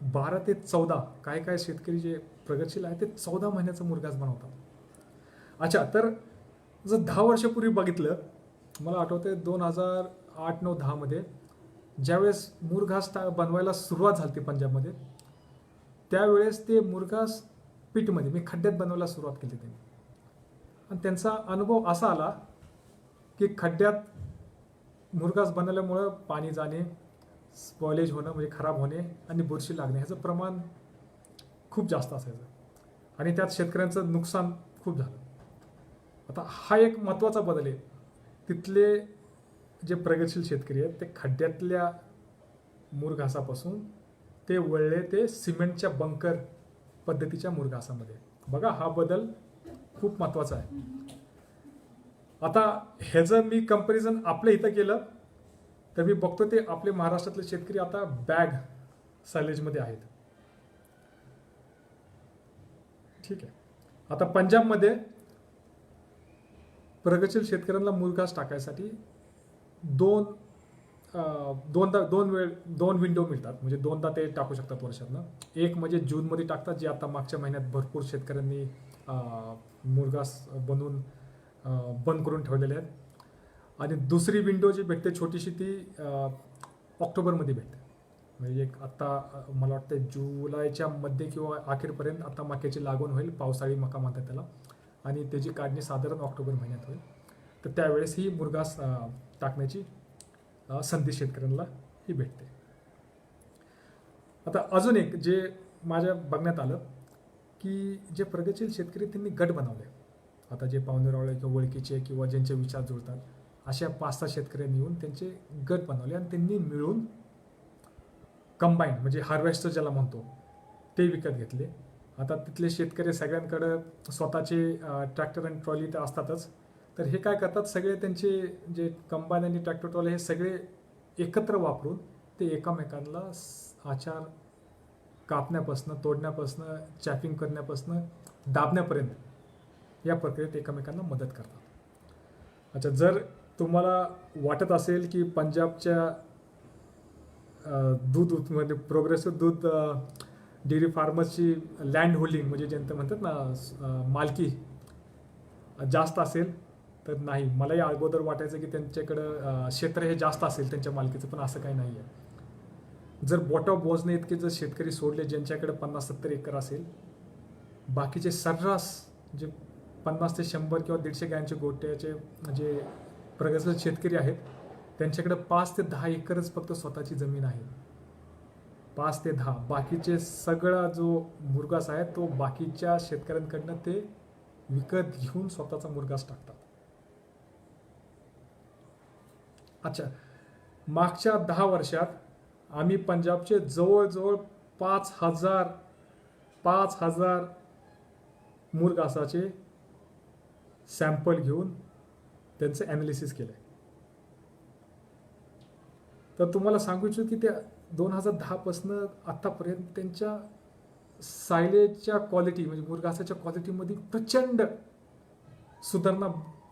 12 ते 14, काय शेतकरी जे प्रगतशील आहे ते 14 महिन्याचा मुरघास बनवतात. अच्छा, तर जर 10 वर्षापूर्वी बघितलं, मला आठवतंय 2008, 9, 10 मध्ये ज्यावेळेस मुरघास बनवायला सुरुवात झाली पंजाबमध्ये, त्यावेळेस ते मुरघास पीठमध्ये मी खड्ड्यात बनवायला सुरुवात केली त्यांनी. आणि त्यांचा अनुभव असा आला की खड्ड्यात मुरघास बनवल्यामुळं पाणी जाणे, स्पॉलेज होणं म्हणजे खराब होणे आणि बुरशी लागणे ह्याचं प्रमाण खूप जास्त असायचं आणि त्यात शेतकऱ्यांचं नुकसान खूप झालं. आता हा एक महत्त्वाचा बदल आहे. तिथले जे प्रगतशील शेतकरी आहेत ते खड्ड्यातल्या मुरघासापासून ते वळले ते सिमेंटच्या बंकर पद्धतीच्या मुरघासामध्ये. बघा, हा बदल खूप महत्त्वाचा आहे. आता ह्याचं मी कंपॅरिझन आपल्या इथं केलं तर मी बघतो ते आपले महाराष्ट्रातले शेतकरी आता बॅग सायलेजमध्ये आहेत. ठीक आहे. आता पंजाबमध्ये प्रगतशील शेतकऱ्यांना मुरघास टाकायसाठी दोन विंडो मिळतात, म्हणजे दोनदा ते टाकू शकतात वर्षातनं. एक म्हणजे जूनमध्ये टाकतात, जे आता मागच्या महिन्यात भरपूर शेतकऱ्यांनी मुरघास बनवून बंद करून ठेवलेले आहेत. आणि दुसरी विंडो जी भेटते छोटीशी ती ऑक्टोबरमध्ये भेटते. म्हणजे एक आता मला वाटतं जुलैच्या मध्ये किंवा अखेरपर्यंत आता मक्याची लागवड होईल, पावसाळी मका म्हणतात त्याला, आणि त्याची काढणी साधारण ऑक्टोबर महिन्यात होईल. तर त्यावेळेस ही मुरघास टाकण्याची संधी शेतकऱ्यांना ही भेटते. आता अजून एक जे माझ्या बघण्यात आलं की जे प्रगतशील शेतकरी त्यांनी गट बनवले. आता जे पाहुणेरावळे किंवा ओळखीचे किंवा ज्यांचे विचार जुळतात अशा 5-6 शेतकऱ्यांनी येऊन त्यांचे गट बनवले आणि त्यांनी मिळून कंबाईन म्हणजे हार्वेस्टर ज्याला म्हणतो ते विकत घेतले. आता तिथले शेतकरी सगळ्यांकडं स्वतःचे ट्रॅक्टर आणि ट्रॉली तर असतातच. तर हे काय करतात, सगळे त्यांचे जे कंबाईन आणि ट्रॅक्टर ट्रॉली हे सगळे एकत्र वापरून ते एकमेकांना आचार कापण्यापासून, तोडण्यापासून, चॅपिंग करण्यापासून, दाबण्यापर्यंत या प्रक्रियेत एकमेकांना मदत करतात. अच्छा, जर तुम्हाला वाटत असेल की पंजाबच्या दूध म्हणजे प्रोग्रेसिव्ह दूध डेअरी फार्मर्सची लँड होल्डिंग म्हणजे ज्यांचं म्हणतात ना मालकी जास्त असेल, तर नाही, मलाही अगोदर वाटायचं की त्यांच्याकडं क्षेत्र हे जास्त असेल त्यांच्या मालकीचं, पण असं काही नाही आहे. जर बोटा बोजणे इतके जर शेतकरी सोडले ज्यांच्याकडे 50-70 एकर असेल, बाकीचे सर्रास जे 50 ते 100 किंवा 150 गायांचे गोट्याचे जे प्रगतशील शेतकरी आहेत त्यांच्याकडे 5 ते 10 एकरच फक्त स्वतःची जमीन आहे. 5 ते 10. बाकीचे सगळा जो मुरघास आहे तो बाकीच्या शेतकऱ्यांकडनं ते विकत घेऊन स्वतःचा मुरघास टाकतात. अच्छा, मागच्या 10 वर्षात आम्ही पंजाबचे जवळजवळ 5,000 मुरघासाचे सॅम्पल घेऊन त्यांचं ॲनालिसिस केलं आहे. तर तुम्हाला सांगू इच्छितो की त्या 2010 पासून आतापर्यंत त्यांच्या सायलेजच्या क्वालिटी म्हणजे मुरघासाच्या क्वालिटीमध्ये प्रचंड सुधारणा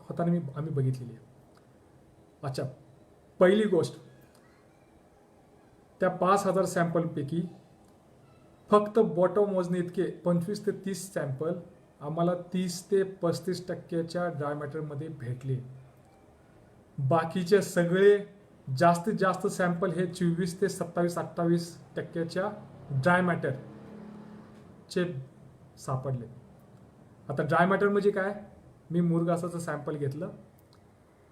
होताना आम्ही बघितलेली आहे. अच्छा, पहिली गोष्ट, त्या 5,000 सॅम्पलपैकी फक्त बॉटम मोजणी इतके 25 ते 30 सॅम्पल आम्हाला 30 ते 35% ड्राय मॅटरमध्ये भेटले. बाकीचे सगळे जास्तीत जास्त सॅम्पल हे 24 ते 27-28% ड्राय मॅटरचे सापडले. आता ड्राय मॅटर म्हणजे काय? मी मुरघासाचं सॅम्पल घेतलं,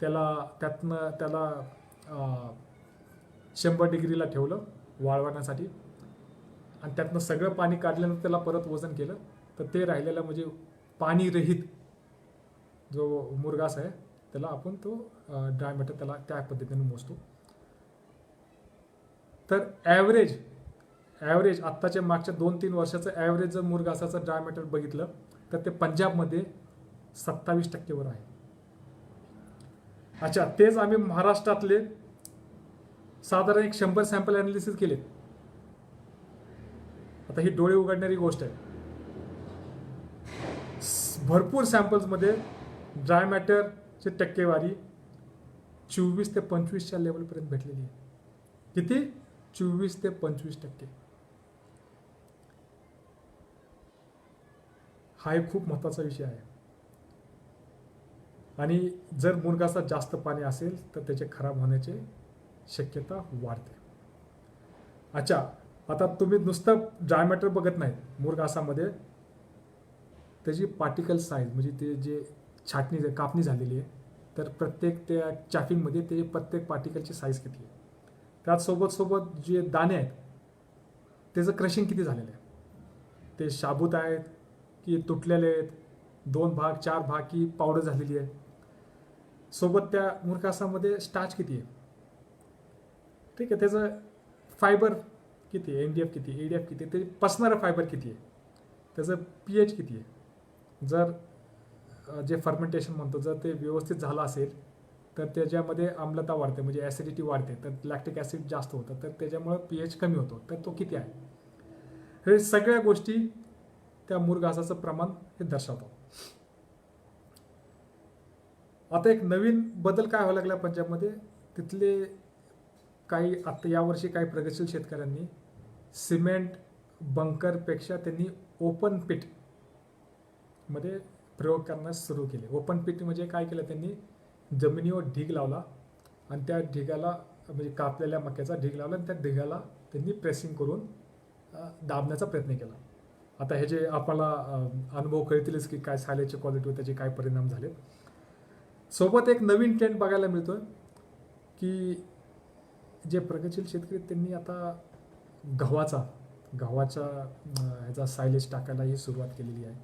त्याला 100 डिग्रीला ठेवलं वाळवण्यासाठी, आणि त्यातनं सगळं पाणी काढल्यानंतर त्याला परत वजन केलं, तर ते राहिलेलं म्हणजे पाणीरहित जो मुरघास आहे त्याला आपण तो ड्राय मॅटर त्याला त्या पद्धतीने मोजतो. तर ॲव्हरेज आत्ताच्या मागच्या 2-3 वर्षाचं ॲव्हरेज जर मुरघासाचं ड्राय मॅटर बघितलं तर ते पंजाबमध्ये 27% आहे. अच्छा, तेच आम्ही महाराष्ट्रातले साधारण 100 सॅम्पल ॲनालिसिस केले. आता ही डोळे उघडणारी गोष्ट आहे. भरपूर सॅम्पल्समध्ये ड्राय मॅटरची टक्केवारी 24 ते 25च्या लेवलपर्यंत भेटलेली आहे. किती? 24 ते 25%. हा एक खूप महत्त्वाचा विषय आहे. आणि जर मुरघासात जास्त पाणी असेल तर त्याचे खराब होण्याची शक्यता वाढते. अच्छा, आता तुम्ही नुसतं ड्राय मॅटर बघत नाही, मुरघासामध्ये त्याची पार्टिकल साईज म्हणजे ते जे कापणी झालेली आहे, तर प्रत्येक त्या चॅफिंगमध्ये ते प्रत्येक पार्टिकलची साईज किती आहे, त्यात सोबत जे दाणे आहेत त्याचं क्रशिंग किती झालेलं आहे, ते शाबूत आहेत की तुटलेले आहेत, 2 भाग 4 भाग की पावडर झालेली आहे, सोबत त्या मुरघासामध्ये स्टार्च किती आहे, ठीक आहे, त्याचं फायबर किती आहे, NDF किती, ADF किती, ते पसणारं फायबर किती आहे, त्याचं pH किती आहे. जर जे फर्मेंटेशन म्हणतो जर ते व्यवस्थित झालं असेल तर त्याच्यामध्ये आम्लता वाढते, म्हणजे ॲसिडिटी वाढते, तर लॅक्टिक ॲसिड जास्त होतं, तर त्याच्यामुळं pH कमी होतो, तर तो किती आहे, हे सगळ्या गोष्टी त्या मुरघासाचं प्रमाण हे दर्शवतो. आता एक नवीन बदल काय व्हायला लागला पंजाबमध्ये, तिथले काही आता यावर्षी काही प्रगतशील शेतकऱ्यांनी सिमेंट बंकरपेक्षा त्यांनी ओपन पिट मध्ये प्रयोग करण्यास सुरू केले. ओपन पिट म्हणजे काय केलं, त्यांनी जमिनीवर ढीग लावला आणि त्या ढिगाला म्हणजे कापलेल्या मक्याचा ढीग लावला आणि त्या ढिगाला त्यांनी प्रेसिंग करून दाबण्याचा प्रयत्न केला. आता हे जे आपल्याला अनुभव कळतीलच की काय सायलेजची क्वालिटीवर त्याचे काय परिणाम झाले. सोबत एक नवीन ट्रेंड बघायला मिळतोय की जे प्रगतशील शेतकरी त्यांनी आता गव्हाच्या ह्याचा सायलेज टाकायलाही सुरुवात केलेली आहे.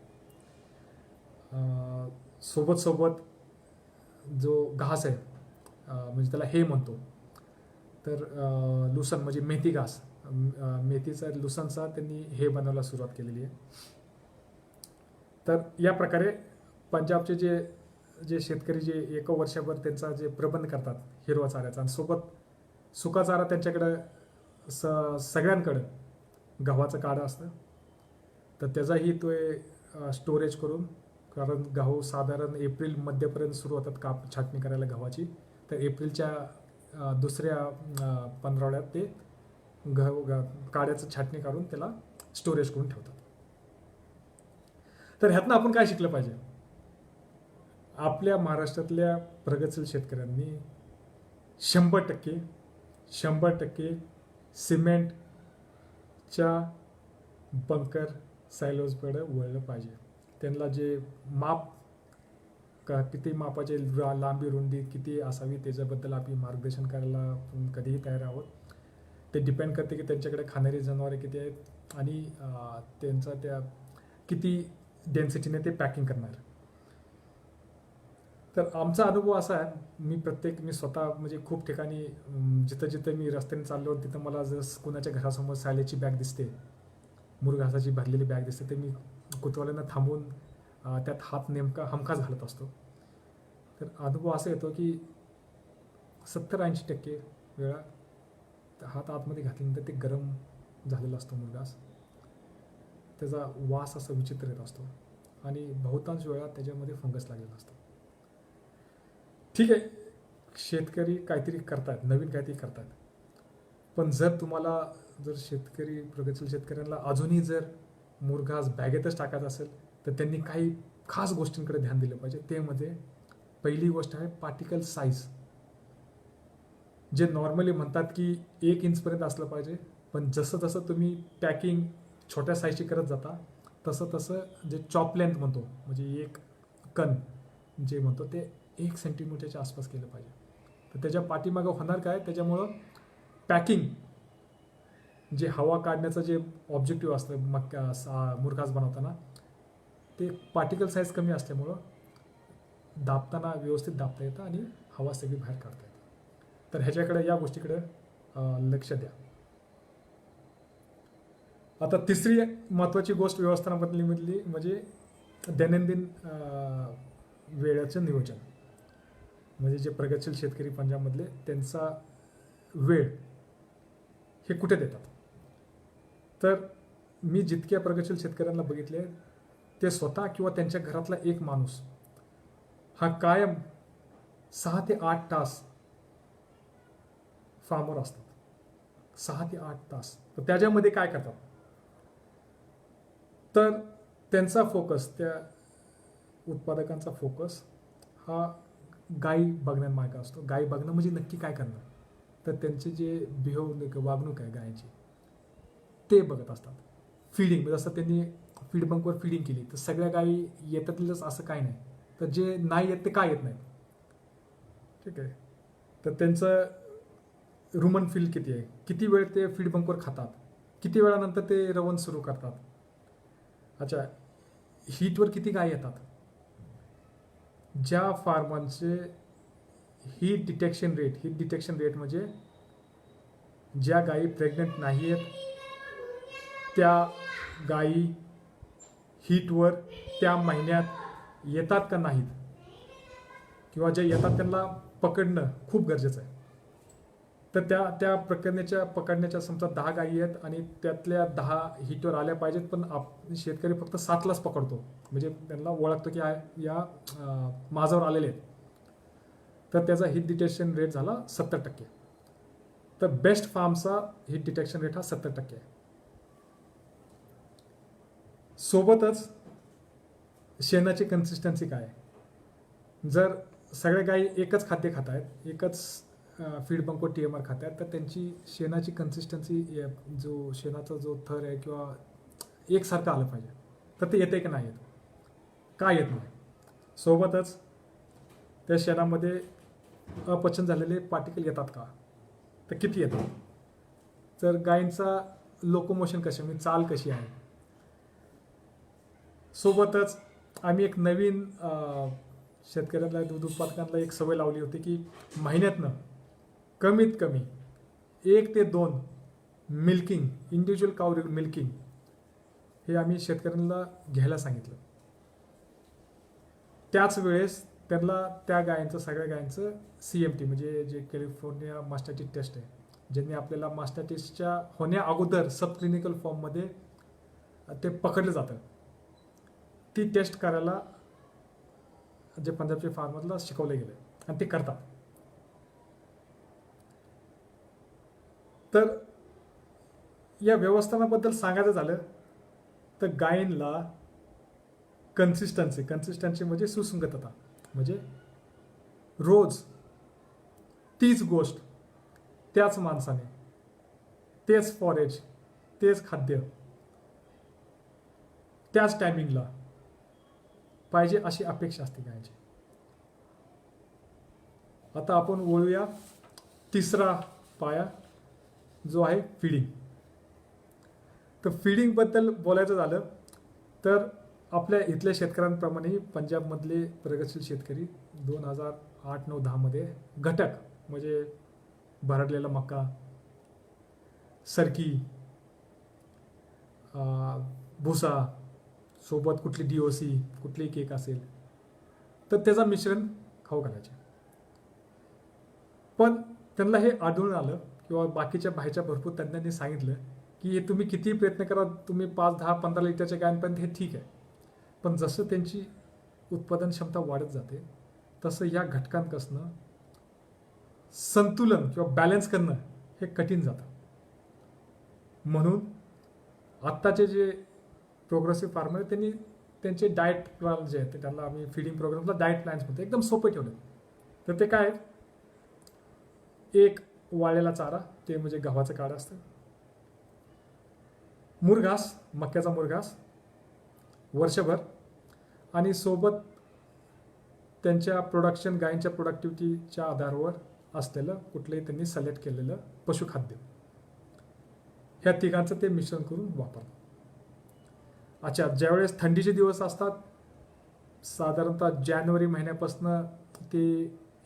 सोबत जो घास आहे म्हणजे त्याला हे म्हणतो, तर लुसन म्हणजे मेथी घास, मेथीचा लुसनचा त्यांनी हे बनवायला सुरुवात केलेली आहे. तर या प्रकारे पंजाबचे जे शेतकरी जे एका वर्षभर त्यांचा जे प्रबंध करतात हिरवा चाऱ्याचा, आणि सोबत सुका चारा त्यांच्याकडं सगळ्यांकडं गव्हाचं काढं असतं, तर त्याचाही तो स्टोरेज करून, कारण गहू साधारण एप्रिल मध्यपर्यंत सुरू होतात छाटणी करायला गव्हाची, तर एप्रिलच्या दुसऱ्या 15 ते काड्याचं छाटणी काढून त्याला स्टोरेज करून ठेवतात. तर ह्यातनं आपण काय शिकलं पाहिजे? आपल्या महाराष्ट्रातल्या प्रगतशील शेतकऱ्यांनी 100% सिमेंटच्या बंकर सायलोजकडे वळलं पाहिजे. त्यांना जे माप किती मापाचे लांबी रुंदी किती असावी त्याच्याबद्दल आपण मार्गदर्शन करायला कधीही तयार आहोत. ते डिपेंड करते की त्यांच्याकडे खाणारी जनावरे किती आहेत आणि त्यांचा त्या किती डेन्सिटीने ते पॅकिंग करणार. तर आमचा अनुभव असा आहे, मी स्वतः म्हणजे खूप ठिकाणी जिथं मी रस्त्याने चाललो तिथं मला जर कोणाच्या घरासमोर सायलेजची बॅग दिसते, मुरघासाची भरलेली बॅग दिसते, ते मी कुतवाल्यांना थांबून त्यात हात नेमका हमखास घालत असतो. तर अनुभव असा येतो की 70-80% वेळा हात आतमध्ये घातल्यानंतर ते गरम झालेला असतो मुरघास, त्याचा वास असा विचित्र येत असतो आणि बहुतांश वेळा त्याच्यामध्ये फंगस लागलेला असतो. ठीक आहे, शेतकरी काहीतरी करतात, नवीन काहीतरी करतात, पण जर तुम्हाला जर शेतकरी प्रगतशील शेतकऱ्यांना अजूनही जर मुरघास बॅगेतच टाकायचा असेल तर त्यांनी काही खास गोष्टींकडे ध्यान दिलं पाहिजे. ते मध्ये पहिली गोष्ट आहे पार्टिकल साईज. जे नॉर्मली म्हणतात की 1 इंचपर्यंत असलं पाहिजे, पण जसं जसं तुम्ही पॅकिंग छोट्या साईजची करत जाता तसं तसं जे चॉप लेंथ म्हणतो, म्हणजे एक कण जे म्हणतो ते 1 सेंटीमीटरच्या आसपास केलं पाहिजे. तर त्याच्या पाठीमागं होणार काय, त्याच्यामुळं पॅकिंग जे हवा काढण्याचं जे ऑब्जेक्टिव्ह असतं मुरघास बनवताना, ते पार्टिकल साईज कमी असल्यामुळं दाबताना व्यवस्थित दाबता येतं आणि हवा सगळी बाहेर काढता येते. तर ह्याच्याकडे, या गोष्टीकडे लक्ष द्या. आता तिसरी महत्त्वाची गोष्ट व्यवस्थापनामधली म्हणजे दैनंदिन वेळेचं नियोजन. म्हणजे जे प्रगतशील शेतकरी पंजाबमधले, त्यांचा वेळ हे कुठे देतात. तर मी जितक्या प्रगतशील शेतकऱ्यांना बघितले, ते स्वतः किंवा त्यांच्या घरातला एक माणूस हा कायम 6 ते 8 तास फार्मवर असतात. 6 ते 8 तास. तर त्याच्यामध्ये काय करतात, तर त्यांचा फोकस, त्या उत्पादकांचा फोकस हा गायी बघण्यामागे असतो. गायी बघणं म्हणजे नक्की काय करणं, तर त्यांचे जे वागणूक आहे गायीची ते बघत असतात. फीडिंग, जसं त्यांनी फीड बंकवर फीडिंग केली तर सगळ्या गायी येतातच असं काही नाही, तर जे नाही येत ते काय येत नाहीत. ठीक आहे, तर त्यांचं रुमन फील किती आहे, किती वेळ ते फीड बंकवर खातात, किती वेळानंतर ते रवण सुरू करतात. अच्छा, हीटवर किती गायी येतात. ज्या फार्मांचे हीट डिटेक्शन रेट म्हणजे ज्या गायी प्रेग्नंट नाही आहेत त्या गायी हीटवर त्या महिन्यात येतात का नाहीत, किंवा जे येतात त्यांना पकडणं खूप गरजेचं आहे. तर त्या पकडण्याच्या समजा 10 गायी आहेत आणि त्यातल्या 10 हीटवर आल्या पाहिजेत, पण शेतकरी फक्त 7लाच पकडतो, म्हणजे त्यांना ओळखतो की या माझ्यावर आलेले आहेत, तर त्याचा हीट डिटेक्शन रेट झाला 70%. तर बेस्ट फार्मचा हीट डिटेक्शन रेट हा 70% आहे. सोबतच शेणाची कन्सिस्टन्सी काय आहे. जर सगळ्या गायी एकच खाद्य खात आहेत, एकच फीड बंकवर TMR खात आहेत, तर त्यांची शेणाची कन्सिस्टन्सी, जो शेणाचा जो थर आहे किंवा एकसारखं आलं पाहिजे. तर ते येते की नाही येत, का येत नाही. सोबतच त्या शेणामध्ये अपचन झालेले पार्टिकल येतात का, तर किती येतात. तर गायींचा लोकोमोशन कसे, म्हणजे चाल कशी आहे. सोबतच आम्ही एक नवीन शेतकऱ्यांना, दूध उत्पादकांना एक सवय लावली होती की महिन्यातनं कमीत कमी 1 ते 2 मिल्किंग, इंडिव्हिज्युअल काऊ मिल्किंग हे आम्ही शेतकऱ्यांना घ्यायला सांगितलं. त्याच वेळेस त्यांना त्या गायींचं, सगळ्या गायींचं CMT म्हणजे जे कॅलिफोर्निया मास्टायटिस टेस्ट आहे, ज्यांनी आपल्याला मास्टायटिसच्या होण्या अगोदर सब क्लिनिकल फॉर्ममध्ये ते पकडलं जातं, ती टेस्ट करायला जे पंजाबच्या फार्मरला शिकवलं गेलं आणि ते करतात. तर या व्यवस्थापनाबद्दल सांगायचं झालं तर गायींना कन्सिस्टन्सी म्हणजे सुसंगतता, म्हणजे रोज तीच गोष्ट त्याच माणसाने, तेच फॉरेज, तेच खाद्य त्याच टायमिंगला पाहिजे अशी अपेक्षा असते गायची. आता आपण वळूया तिसरा पाया, जो आहे फीडिंग. तर फीडिंगबद्दल बोलायचं झालं तर आपल्या इथल्या शेतकऱ्यांप्रमाणे पंजाबमधले प्रगतशील शेतकरी 2008, 9, 10 मध्ये घटक म्हणजे भरडलेला मका, सरकी, भुसा, सोबत कुठली DOC, कुठली केक असेल तर त्याचं मिश्रण खाऊ घालायचे. पण त्यांना हे आढळून आलं किंवा बाकीच्या बाहेरच्या भरपूर तज्ज्ञांनी सांगितलं की हे तुम्ही किती प्रयत्न करा, तुम्ही 5, 10, 15 लिटरच्या गायांपर्यंत हे ठीक आहे, पण जसं त्यांची उत्पादन क्षमता वाढत जाते तसं या घटकांपासनं संतुलन किंवा बॅलन्स करणं हे कठीण जातं. म्हणून आत्ताचे जे प्रोग्रेसिव्ह फार्मर त्यांनी त्यांचे डाएट प्लॅन जे आहेत त्यांना आम्ही फीडिंग प्रोग्रामला डाएट प्लॅन्स म्हणतो, एकदम सोपे ठेवले. तर ते काय, एक वाळलेला चारा, ते म्हणजे गव्हाचं काढ असतं, मुरघास, मक्याचा मुरघास वर्षभर, आणि सोबत त्यांच्या प्रोडक्शन, गायींच्या प्रोडक्टिव्हिटीच्या आधारावर असलेलं कुठलंही त्यांनी सिलेक्ट केलेलं पशुखाद्य, ह्या तिघांचं ते मिश्रण करून वापरतात. अच्छा, ज्यावेळेस थंडीचे दिवस असतात, साधारणतः जानेवारी महिन्यापासून ते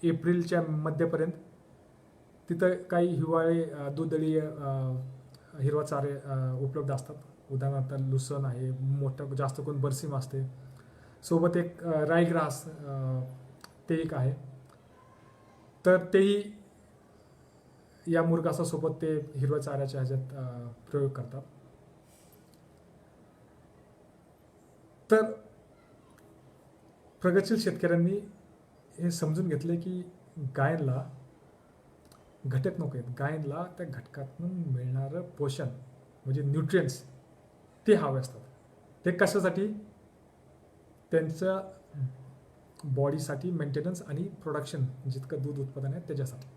एप्रिलच्या मध्यपर्यंत, तिथं काही हिवाळी दुधळी हिरवा चारे उपलब्ध असतात. उदाहरणार्थ लुसन आहे, मोठं जास्त करून बरसीम असते, सोबत एक राईग्रास ते एक आहे. तर तेही या मुरघासासोबत ते हिरव्या चाऱ्याच्या ह्याच्यात प्रयोग करतात. तर प्रगतशील शेतकऱ्यांनी हे समजून घेतले की गायींना घटक नको आहेत, गायींना त्या घटकातून मिळणारं पोषण म्हणजे न्यूट्रिएंट्स ते हवे असतात. ते कशासाठी, त्यांच्या बॉडीसाठी मेंटेनन्स आणि प्रोडक्शन, जितकं दूध उत्पादन आहे त्याच्यासाठी.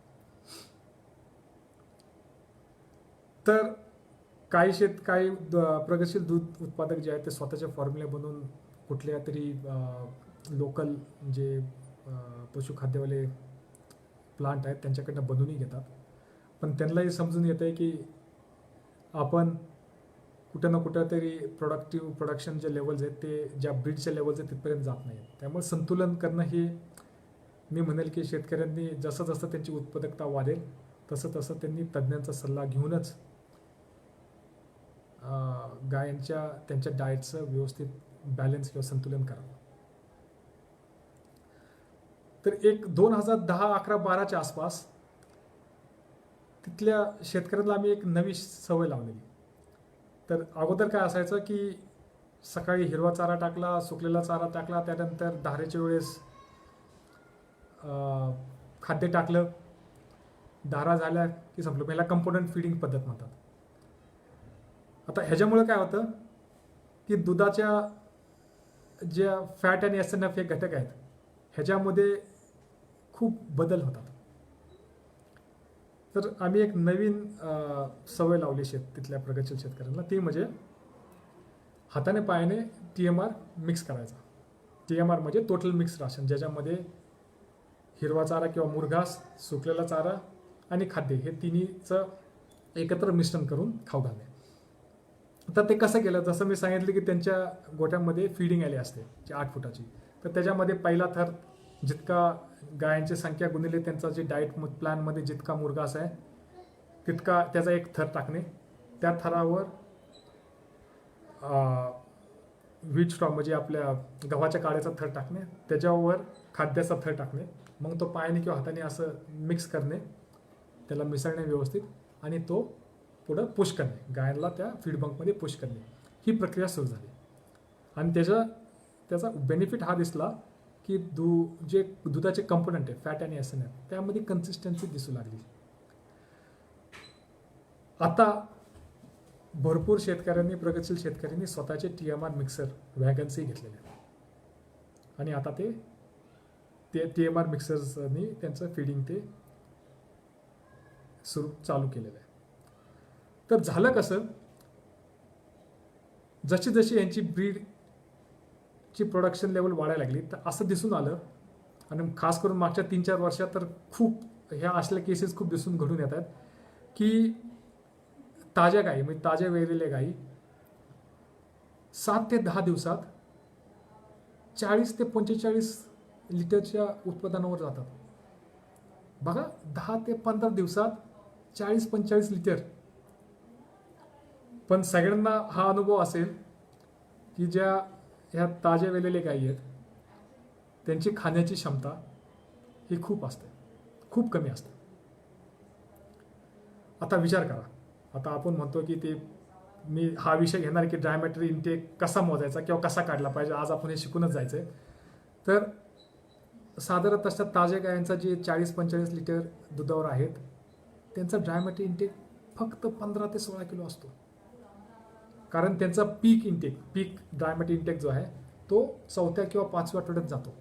तर काही प्रगतशील दूध उत्पादक जे आहेत ते स्वतःचे फॉर्म्युले बनवून कुठल्या तरी लोकल जे पशुखाद्यवाले प्लांट आहेत त्यांच्याकडनं बनवूनही घेतात. पण त्यांनाही समजून येतं आहे की आपण कुठं ना कुठं तरी प्रोडक्शन जे लेवल्स आहेत ते ज्या ब्रीडच्या लेवल्स आहेत तिथपर्यंत जात नाही. त्यामुळे संतुलन करणं हे मी म्हणेल की शेतकऱ्यांनी जसं जसं त्यांची उत्पादकता वाढेल तसं तसं त्यांनी तज्ज्ञांचा सल्ला घेऊनच गायांच्या त्यांच्या डाएटचं व्यवस्थित बॅलन्स किंवा संतुलन करावं. तर एक 2010-11-12च्या आसपास तिथल्या शेतकऱ्यांना आम्ही एक नवी सवय लावलेली. तर अगोदर काय असायचं की सकाळी हिरवा चारा टाकला, सुकलेला चारा टाकला, त्यानंतर धारेच्या वेळेस खाद्य टाकलं, धारा झाल्या की संपलं. पहिला कंपोनंट फीडिंग पद्धत म्हणतात. आता ह्याच्यामुळे काय होतं की दुधाच्या ज्या फॅट आणि SNF हे घटक आहेत ह्याच्यामध्ये खूप बदल होतात. तर आम्ही एक नवीन सवय लावली तिथल्या प्रगतशील शेतकऱ्यांना, ती म्हणजे हाताने पायाने TMR मिक्स करायचा. TMR म्हणजे टोटल मिक्स राशन, ज्याच्यामध्ये हिरवा चारा किंवा मुरघास, सुकलेला चारा आणि खाद्य हे तिन्हीचं एकत्र मिश्रण करून खाऊ घालणे. तर ते कसं केलं, जसं मी सांगितलं की त्यांच्या गोठ्यामध्ये फीडिंग आली असते जी 8 फुटाची. तर त्याच्यामध्ये पहिला थर जितका गायांची संख्या गुणिले त्यांचा जे डाएट प्लॅनमध्ये जितका मुरघास आहे तितका त्याचा एक थर टाकणे, त्या थरावर व्हीट स्ट्रॉ म्हणजे आपल्या गव्हाच्या काड्याचा थर टाकणे, त्याच्यावर खाद्याचा थर टाकणे, मग तो पायाने किंवा हाताने असं मिक्स करणे, त्याला मिसळणे व्यवस्थित, आणि तो पुढं पुश करणे, गायांना त्या फीडबंकमध्ये पुश करणे, ही प्रक्रिया सुरू झाली. आणि त्याचा बेनिफिट हा दिसला की जे दुधाचे कंपोनंट आहे फॅट आणि SNF त्यामध्ये कन्सिस्टन्सी दिसू लागली. आता भरपूर शेतकऱ्यांनी, प्रगतशील शेतकऱ्यांनी स्वतःचे TMR मिक्सर वॅगन्सही घेतलेले आहेत आणि आता ते TMR मिक्सर्सनी त्यांचं फीडिंग ते चालू केलेलं आहे. तर झालं कसं, जशी जशी यांची ब्रीडची प्रोडक्शन लेवल वाढायला लागली तर असं दिसून आलं, आणि खास करून मागच्या 3-4 वर्षात तर खूप ह्या असल्या केसेस खूप घडून येतात की ताज्या गायी म्हणजे ताज्या वेळलेल्या गायी 7 ते 10 दिवसात 40 ते 45 लिटरच्या उत्पादनावर जातात. बघा, 10 ते 15 दिवसात 40-45 लिटर. पण सगळ्यांना हा अनुभव असेल की ज्या ह्या ताज्या वेलेल्या गायी आहेत त्यांची खाण्याची क्षमता ही खूप असते, खूप कमी असते. आता विचार करा, आता आपण म्हणतो की मी हा विषय घेणार की ड्राय मॅटर इंटेक कसा मोजायचा किंवा कसा काढला पाहिजे, आज आपण हे शिकूनच जायचं आहे. तर साधारण तशा ताज्या गायांचा जे 40-45 लिटर दुधावर आहेत त्यांचा ड्राय इंटेक फक्त 15 ते 16 किलो असतो. कारण त्यांचा पीक ड्राय इंटेक जो आहे तो 4थ्या किंवा 5व्या आठवड्यात जातो.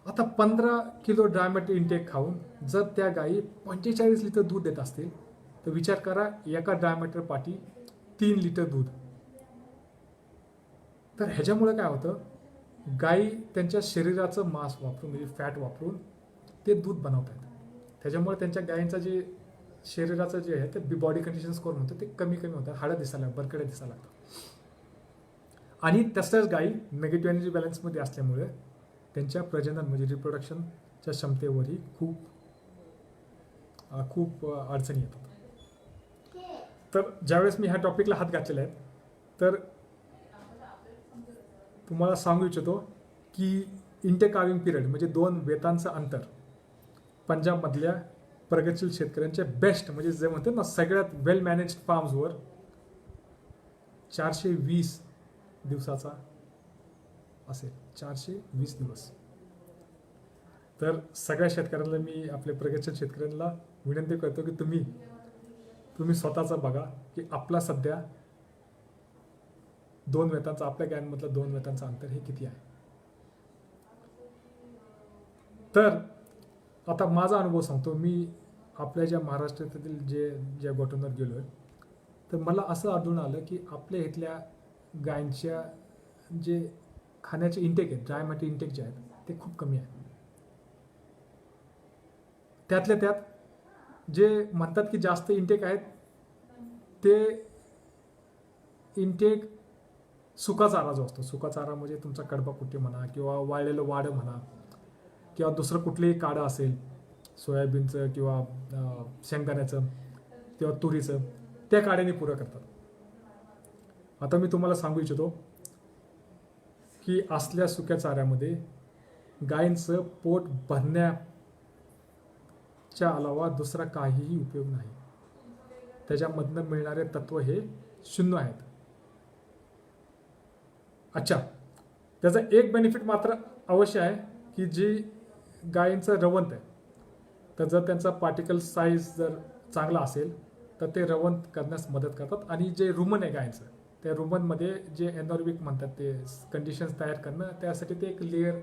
आता 15 किलो ड्राय इंटेक खाऊन जर त्या गायी 45 लिटर दूध देत असतील तर विचार करा एका ड्राय पाठी 3 लिटर दूध. तर ह्याच्यामुळे काय होतं, गायी त्यांच्या शरीराचं मांस वापरून म्हणजे फॅट वापरून ते दूध बनवतात. त्याच्यामुळे त्यांच्या गायींचं जे शरीराचं जे आहे ते बॉडी कंडिशन स्कोर म्हणतो ते कमी होतात, हाडं दिसायला बरकडे दिसायला लागतात. आणि तसंच गायी निगेटिव्ह एनर्जी बॅलन्समध्ये असल्यामुळे त्यांच्या प्रजनन म्हणजे रिप्रोडक्शनच्या क्षमतेवरही खूप अडचणी येतात. तर ज्यावेळेस मी ह्या टॉपिकला हात घातलेला आहे तर तुम्हाला सांगू इच्छितो की इंटरकार्विंग पिरियड म्हणजे 2 वेतांचं अंतर पंजाबमधल्या प्रगतशील शेतकऱ्यांच्या बेस्ट म्हणजे जे म्हणतात ना सगळ्यात वेल मॅनेज्ड फार्म्सवर 420 दिवसाचा असेल. 420 दिवस. तर सगळ्या शेतकऱ्यांना मी आपल्या प्रगतशील शेतकऱ्यांना विनंती करतो की तुम्ही स्वतःचा बघा की आपला सध्या 2 वेतांचा आपल्या गायांमधलं 2 वेतांचं अंतर हे किती आहे. तर आता माझा अनुभव सांगतो. मी आपल्या ज्या महाराष्ट्रातील ज्या गोठ्यांवर गेलो आहे तर मला असं आढळून आलं की आपल्या इथल्या गायींच्या जे खाण्याचे इंटेक आहेत ड्राय इंटेक जे आहेत ते खूप कमी आहे. त्यातल्या त्यात जे म्हणतात की जास्त इंटेक आहेत ते इंटेक सुका चारा जो असतो, सुका चारा म्हणजे तुमचा कडबा कुट्टी म्हणा किंवा वाळलेलं वाडं म्हणा किंवा दुसरं कुठलंही काडं असेल सोयाबीनचं किंवा शेंगदाण्याचं किंवा तुरीचं त्या काड्याने पुरं करतात. आता मी तुम्हाला सांगू इच्छितो की असल्या सुक्या चाऱ्यामध्ये गायींचं पोट भरण्याच्या अलावा दुसरा काहीही उपयोग नाही. त्याच्यामधनं मिळणारे तत्व हे शून्य आहेत. अच्छा, त्याचा एक बेनिफिट मात्र अवश्य आहे की जी गायींचं रवंत आहे तर जर त्यांचा पार्टिकल साईज जर चांगला असेल तर ते रवंत करण्यास मदत करतात. आणि जे रुमन आहे गायींचं त्या रुमनमध्ये जे एनॉर्बिक म्हणतात ते कंडिशन्स तयार करणं त्यासाठी ते एक लेअर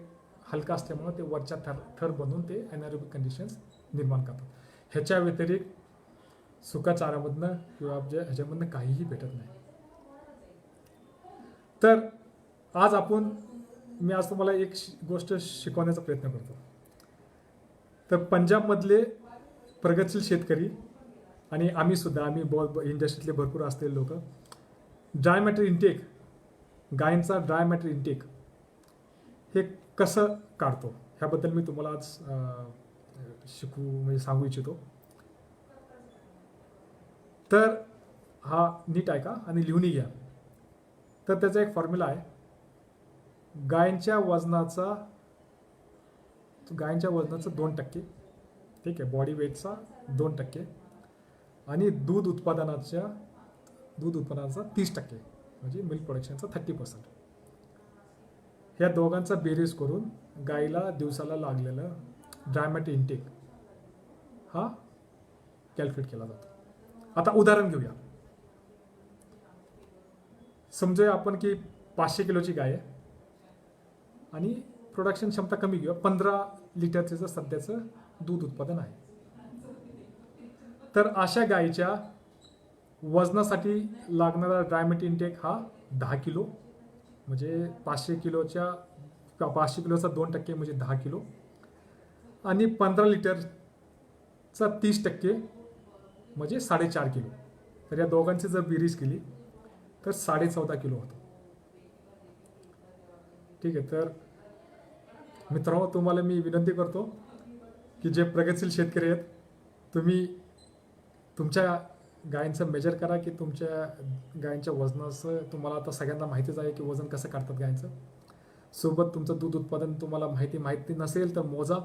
हलका असल्यामुळे ते वरच्या थर बनवून ते एनॉर्बिक कंडिशन्स निर्माण करतात. ह्याच्या व्यतिरिक्त सुका चाऱ्यामधनं किंवा ह्याच्यामधनं काहीही भेटत नाही. तर मी आज तुम्हाला एक गोष्ट शिकवण्याचा प्रयत्न करतो. तर पंजाबमधले प्रगतशील शेतकरी आणि आम्ही इंडस्ट्रीतले भरपूर असलेले लोक ड्राय इंटेक गायींचा ड्राय इंटेक हे कसं काढतो ह्याबद्दल मी तुम्हाला आज सांगू इच्छितो. तर हा नीट ऐका आणि लिहून घ्या. तर त्याचा एक फॉर्म्युला आहे. गायींच्या वजनाचं 2%, ठीक आहे, बॉडी वेटचा 2% आणि दूध उत्पादनाचा 30% म्हणजे मिल्क प्रोडक्शनचा 30%. ह्या दोघांचा बेरीज करून गायीला दिवसाला लागलेलं ड्राय इंटेक हा कॅल्क्युलेट केला जातो. आता उदाहरण घेऊया. समजूया आपण की 500 किलोची गाय आहे आणि प्रोडक्शन क्षमता कमी घेऊया, 15 लिटरचं सध्याचं दूध उत्पादन आहे. तर अशा गायीच्या वजनासाठी लागणारा ड्राय इंटेक हा 10 किलो म्हणजे 500 किलोचा 2% म्हणजे 10 किलो आणि 15 लिटरचा 30% म्हणजे 4.5 किलो. तर या दोघांची जर बेरीज केली तर 14.5 किलो होतं. ठीक आहे. तर मित्रांनो, तुम्हाला मी विनंती करतो की जे प्रगतशील शेतकरी आहेत तुम्ही तुमच्या गायींचं मेजर करा की तुमच्या गायींच्या वजनाचं तुम्हाला आता सगळ्यांना माहितीच आहे की वजन कसं काढतात गायींचं. सोबत तुमचं दूध उत्पादन तुम्हाला माहिती नसेल तर मोजा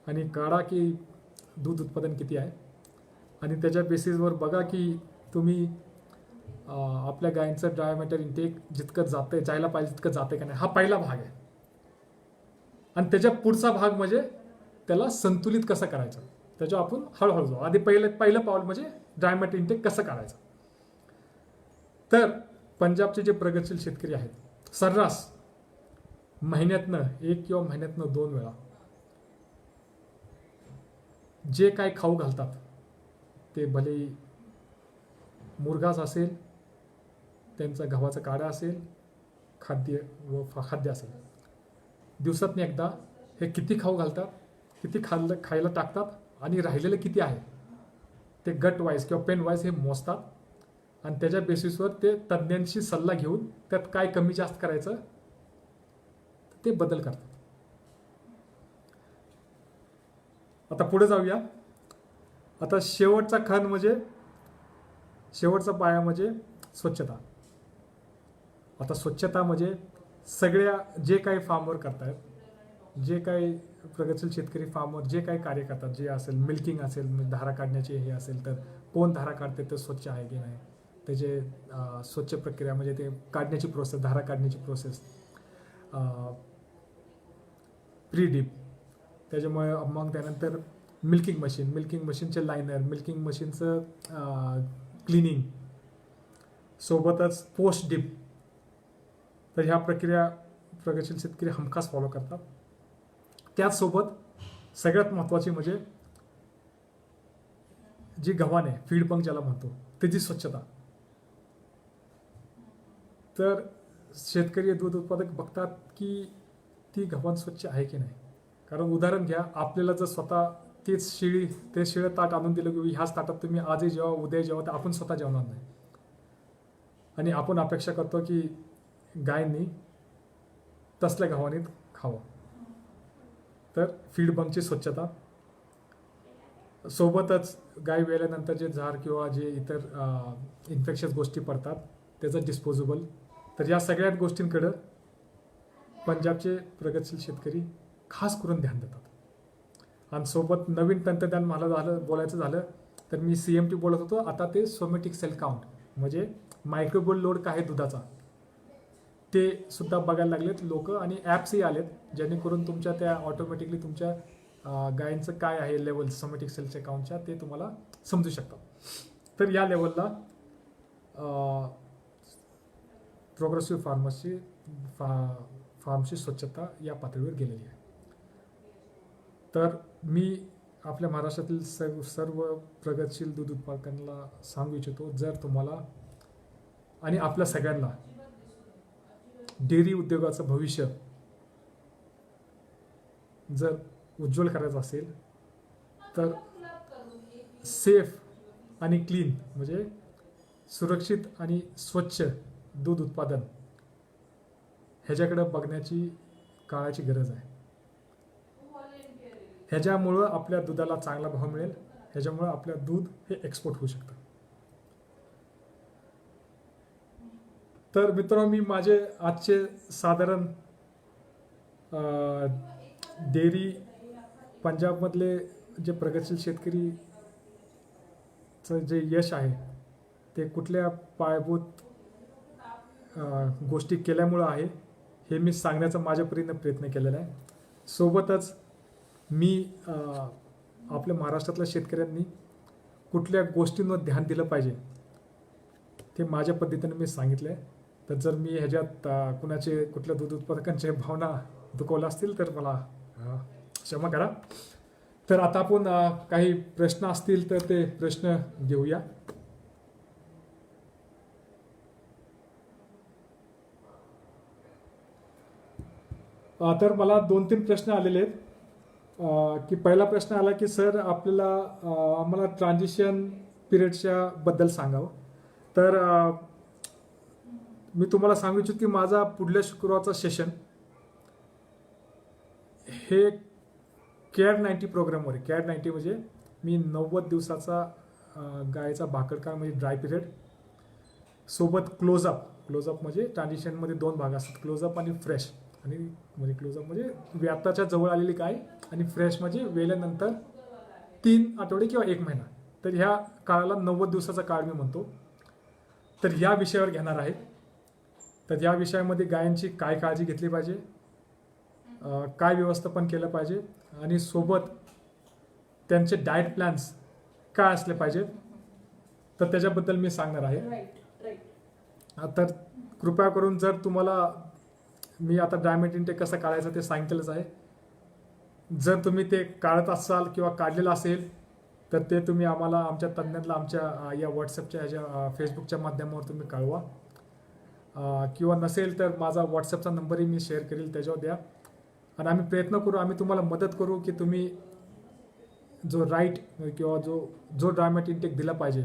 आणि काढा की दूध उत्पादन किती आहे आणि त्याच्या बेसिसवर बघा की तुम्ही आपल्या गायींचं ड्राय इंटेक जितकं जायला पाहिजे तितकं जाते का नाही. हा पहिला भाग आहे. आणि त्याच्या पुढचा भाग म्हणजे त्याला संतुलित कसं करायचं, त्याच्यावर आपण हळूहळू जाऊ. आधी पहिलं पाऊल म्हणजे ड्राय मॅटर इंटेक कसं करायचं. तर पंजाबचे जे प्रगतशील शेतकरी आहेत सर्रास महिन्यातनं 1 किंवा महिन्यातनं 2 वेळा जे काय खाऊ घालतात ते भले मुरघास असेल, त्यांचा गव्हाचा काढा असेल, खाद्य असेल, दिवसातनं एकदा हे किती खाऊ घालतात, किती खायला टाकतात आणि राहिलेलं किती आहे ते गट वाईज किंवा पेन वाईज हे मोजतात आणि त्याच्या बेसिसवर ते तज्ज्ञांशी सल्ला घेऊन त्यात काय कमी जास्त करायचं ते बदल करतात. आता पुढे जाऊया. आता शेवटचा खण म्हणजे शेवटचा पाया म्हणजे स्वच्छता. आता स्वच्छता म्हणजे सगळ्या जे काही फार्मवर करतायत, जे काही प्रगतशील शेतकरी फार्मवर जे काही कार्य करतात, जे असेल मिल्किंग असेल, धारा काढण्याचे हे असेल तर कोण धारा काढते ते स्वच्छ आहे की नाही, त्याचे स्वच्छ प्रक्रिया म्हणजे ते काढण्याची प्रोसेस, धारा काढण्याची प्रोसेस, प्री डीप, त्याच्यामुळे मग त्यानंतर मिल्किंग मशीनचे लायनर, मिल्किंग मशीनचं क्लिनिंग, सोबतच पोस्ट डीप. तर ह्या प्रक्रिया प्रगतशील शेतकरी हमखास फॉलो करतात. त्याचसोबत सगळ्यात महत्त्वाची म्हणजे जी गव्हाण आहे, फीड पंप ज्याला म्हणतो, त्याची स्वच्छता. तर शेतकरी दूध उत्पादक बघतात की ती गव्हाण स्वच्छ आहे की नाही. कारण उदाहरण घ्या, आपल्याला जर स्वतः ते शिळं ताट आणून दिलं की ह्याच ताटात तुम्ही आजही जेव्हा उद्या जेव्हा तर आपण स्वतः जेवणार नाही आणि आपण अपेक्षा करतो की गायनी तसल्या गव्हाणीत खावं. तर फीड पंपची स्वच्छता, सोबतच गाय वेल्यानंतर जे झार किंवा जे इतर इन्फेक्शस गोष्टी पडतात त्याचं डिस्पोजेबल. तर या सगळ्या गोष्टींकडं पंजाबचे प्रगतशील शेतकरी खास करून ध्यान देतात. आणि सोबत नवीन तंत्रज्ञान मला बोलायचं झालं तर मी CMT बोलत होतो, आता ते सोमॅटिक सेल काउंट म्हणजे मायक्रोबोल लोड काय आहे दुधाचा ते सुद्धा बघायला लागलेत लोक आणि ॲप्सही आलेत, जेणेकरून तुमच्या त्या ऑटोमॅटिकली तुमच्या गायींचं काय आहे लेवल सोमॅटिक सेलच्या काउंटच्या ते तुम्हाला समजू शकतात. तर या लेवलला प्रोग्रेसिव्ह फार्मची स्वच्छता या पातळीवर गेलेली आहे. तर मी आपल्या महाराष्ट्रातील सर्व प्रगतशील दूध उत्पादकांना सांगू इच्छितो, जर तुम्हाला आणि आपल्या सगळ्यांना डेअरी उद्योगाचं भविष्य जर उज्ज्वल करायचं असेल तर सेफ आणि क्लीन म्हणजे सुरक्षित आणि स्वच्छ दूध उत्पादन ह्याच्याकडे बघण्याची काळाची गरज आहे. ह्याच्यामुळं आपल्या दुधाला चांगला भाव मिळेल, ह्याच्यामुळं आपलं दूध हे एक्सपोर्ट होऊ शकतं. तर मित्रांनो, मी माझे आजचे साधारण डेअरी पंजाबमधले जे प्रगतशील शेतकरीचं जे यश आहे ते कुठल्या पायाभूत गोष्टी केल्यामुळं आहे हे मी सांगण्याचा माझ्या परीने प्रयत्न केलेला आहे. सोबतच मी आपल्या महाराष्ट्रातल्या शेतकऱ्यांनी कुठल्या गोष्टींवर ध्यान दिलं पाहिजे ते माझ्या पद्धतीने मी सांगितलं आहे. तर जर मी ह्याच्यात कुठल्या दूध उत्पादकांच्या भावना दुखवल्या असतील तर मला क्षमा करा. तर आता आपण काही प्रश्न असतील तर ते प्रश्न घेऊया. तर मला 2-3 प्रश्न आलेले आहेत. की पहिला प्रश्न आला की सर आम्हाला ट्रान्झिशन पिरियडच्या बद्दल सांगावं. तर मी तुम्हाला सांगू इच्छितो की माझा पुढल्या शुक्रवारचा सेशन हे CAD 90 प्रोग्रामवर आहे. CAD 90 म्हणजे मी 90 दिवसाचा गायचा भाकड म्हणजे ड्राय पिरियड, सोबत क्लोजअप म्हणजे ट्रान्झिशनमध्ये 2 भाग असतात, क्लोजअप आणि फ्रेश. आणि म्हणजे क्लोजअप म्हणजे व्याताच्या जवळ आलेली गाय आणि फ्रेश म्हणजे वेल्यानंतर 3 आठवडे किंवा 1 महिना. तर ह्या काळाला 90 दिवसाचा काळ मी म्हणतो. तर ह्या विषयावर घेणार आहे. तर या विषयामध्ये गायांची काय काळजी घेतली पाहिजे, काय व्यवस्थापन केलं पाहिजे आणि सोबत त्यांचे डाएट प्लॅन्स काय असले पाहिजेत, तर त्याच्याबद्दल मी सांगणार आहे. तर कृपया करून, जर तुम्हाला मी आता डायमेट इंटेक कसं काढायचं ते सांगितलंच आहे, जर तुम्ही ते काढत असाल किंवा काढलेलं असेल तर ते तुम्ही आम्हाला, आमच्या तज्ज्ञांना आमच्या या व्हॉट्सअपच्या ह्याच्या फेसबुकच्या माध्यमावर तुम्ही कळवा, किंवा नसेल तर माझा व्हॉट्सअपचा नंबरही मी शेअर करेल, त्याच्यावर द्या आणि आम्ही प्रयत्न करू, आम्ही तुम्हाला मदत करू की तुम्ही जो राईट किंवा जो डायमेट इंटेक दिला पाहिजे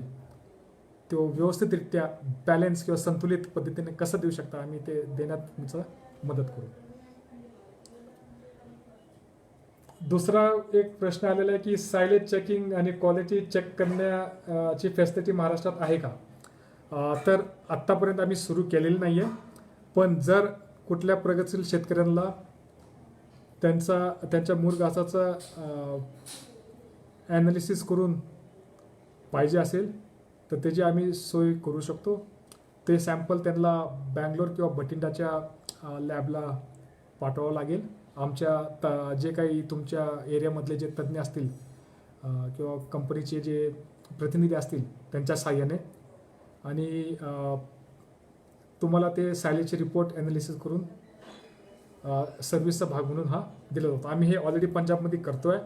तो व्यवस्थितरित्या बॅलन्स किंवा संतुलित पद्धतीने कसं देऊ शकता, आम्ही ते देण्यात तुमचं मदत करू. दुसरा एक प्रश्न आलेला आहे की सायलेज चेकिंग आणि क्वालिटी चेक करण्याची फॅसिलिटी महाराष्ट्रात आहे का? तर आत्तापर्यंत आम्ही सुरू केलेली नाही आहे, पण जर कुठल्या प्रगतशील शेतकऱ्यांना त्यांच्या मूळ घासाचा ॲनालिसिस करून पाहिजे असेल तर त्याची आम्ही सोय करू शकतो. ते सॅम्पल त्यांना बँगलोर किंवा बठिंडाच्या लॅबला पाठवावं लागेल. आमच्या जे काही तुमच्या एरियामधले जे तज्ज्ञ असतील किंवा कंपनीचे जे प्रतिनिधी असतील त्यांच्या साहाय्याने, आणि तुम्हाला ते सायलेजचे रिपोर्ट ॲनालिसिस करून सर्व्हिसचा भाग म्हणून हा दिला जातो. आम्ही हे ऑलरेडी पंजाबमध्ये करतो आहे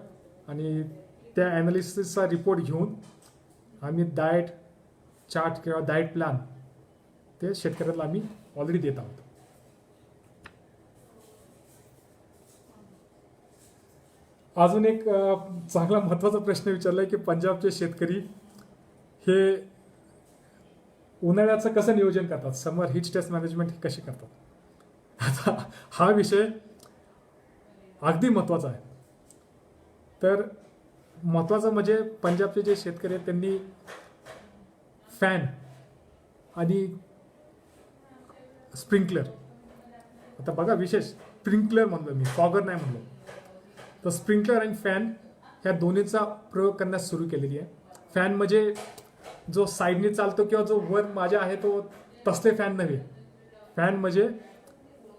आणि त्या ॲनालिसिसचा रिपोर्ट घेऊन आम्ही डाएट चार्ट किंवा डाएट प्लॅन ते शेतकऱ्याला आम्ही ऑलरेडी देत आहोत. अजून एक चांगला महत्त्वाचा प्रश्न विचारला आहे की पंजाबचे शेतकरी हे उन्हाळ्याचं कसं नियोजन करतात, समर हीट स्ट्रेस मॅनेजमेंट हे कशी करतात. आता हा विषय अगदी महत्त्वाचा आहे. तर महत्त्वाचं म्हणजे पंजाबचे जे शेतकरी आहेत त्यांनी फॅन आणि स्प्रिंकलर, आता बघा विशेष स्प्रिंकलर म्हणलो मी, फॉगर नाही म्हणलो, तर स्प्रिंकलर आणि फॅन ह्या दोन्हीचा प्रयोग करण्यास सुरू केलेली आहे. फॅन म्हणजे जो साईडने चालतो किंवा जो वर माझ्या आहे तो तसले फॅन नव्हे. फॅन म्हणजे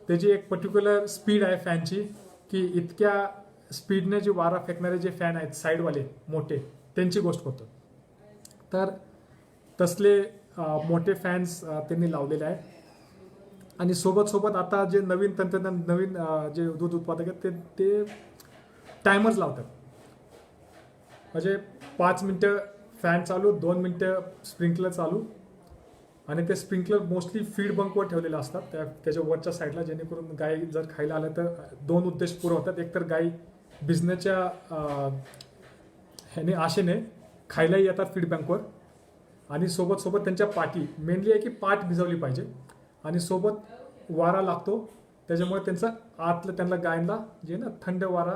त्याची एक पर्टिक्युलर स्पीड आहे फॅनची, की इतक्या स्पीडने जे वारा फेकणारे जे फॅन आहेत साईडवाले मोठे, त्यांची गोष्ट करतो. तर तसले मोठे फॅन्स त्यांनी लावलेले आहेत. आणि सोबत आता जे नवीन तंत्रज्ञान, नवीन जे दूध उत्पादक आहेत ते टायमर्स लावतात. म्हणजे 5 मिनटं फॅन चालू, 2 मिनटं स्प्रिंकलर चालू, आणि ते स्प्रिंकलर मोस्टली फीड बंकवर ठेवलेले असतात त्याच्या वरच्या साईडला, जेणेकरून गाय जर खायला आलं तर 2 उद्देश पूर्ण होतात. एक तर गाय भिजण्याच्या ह्याने आशेने खायलाही येतात फीड बँकवर, आणि सोबत त्यांच्या पाठी मेनली आहे की पाठ भिजवली पाहिजे, आणि सोबत वारा लागतो त्याच्यामुळे त्यांचं आतलं त्यांना गायला जे ना थंड वारा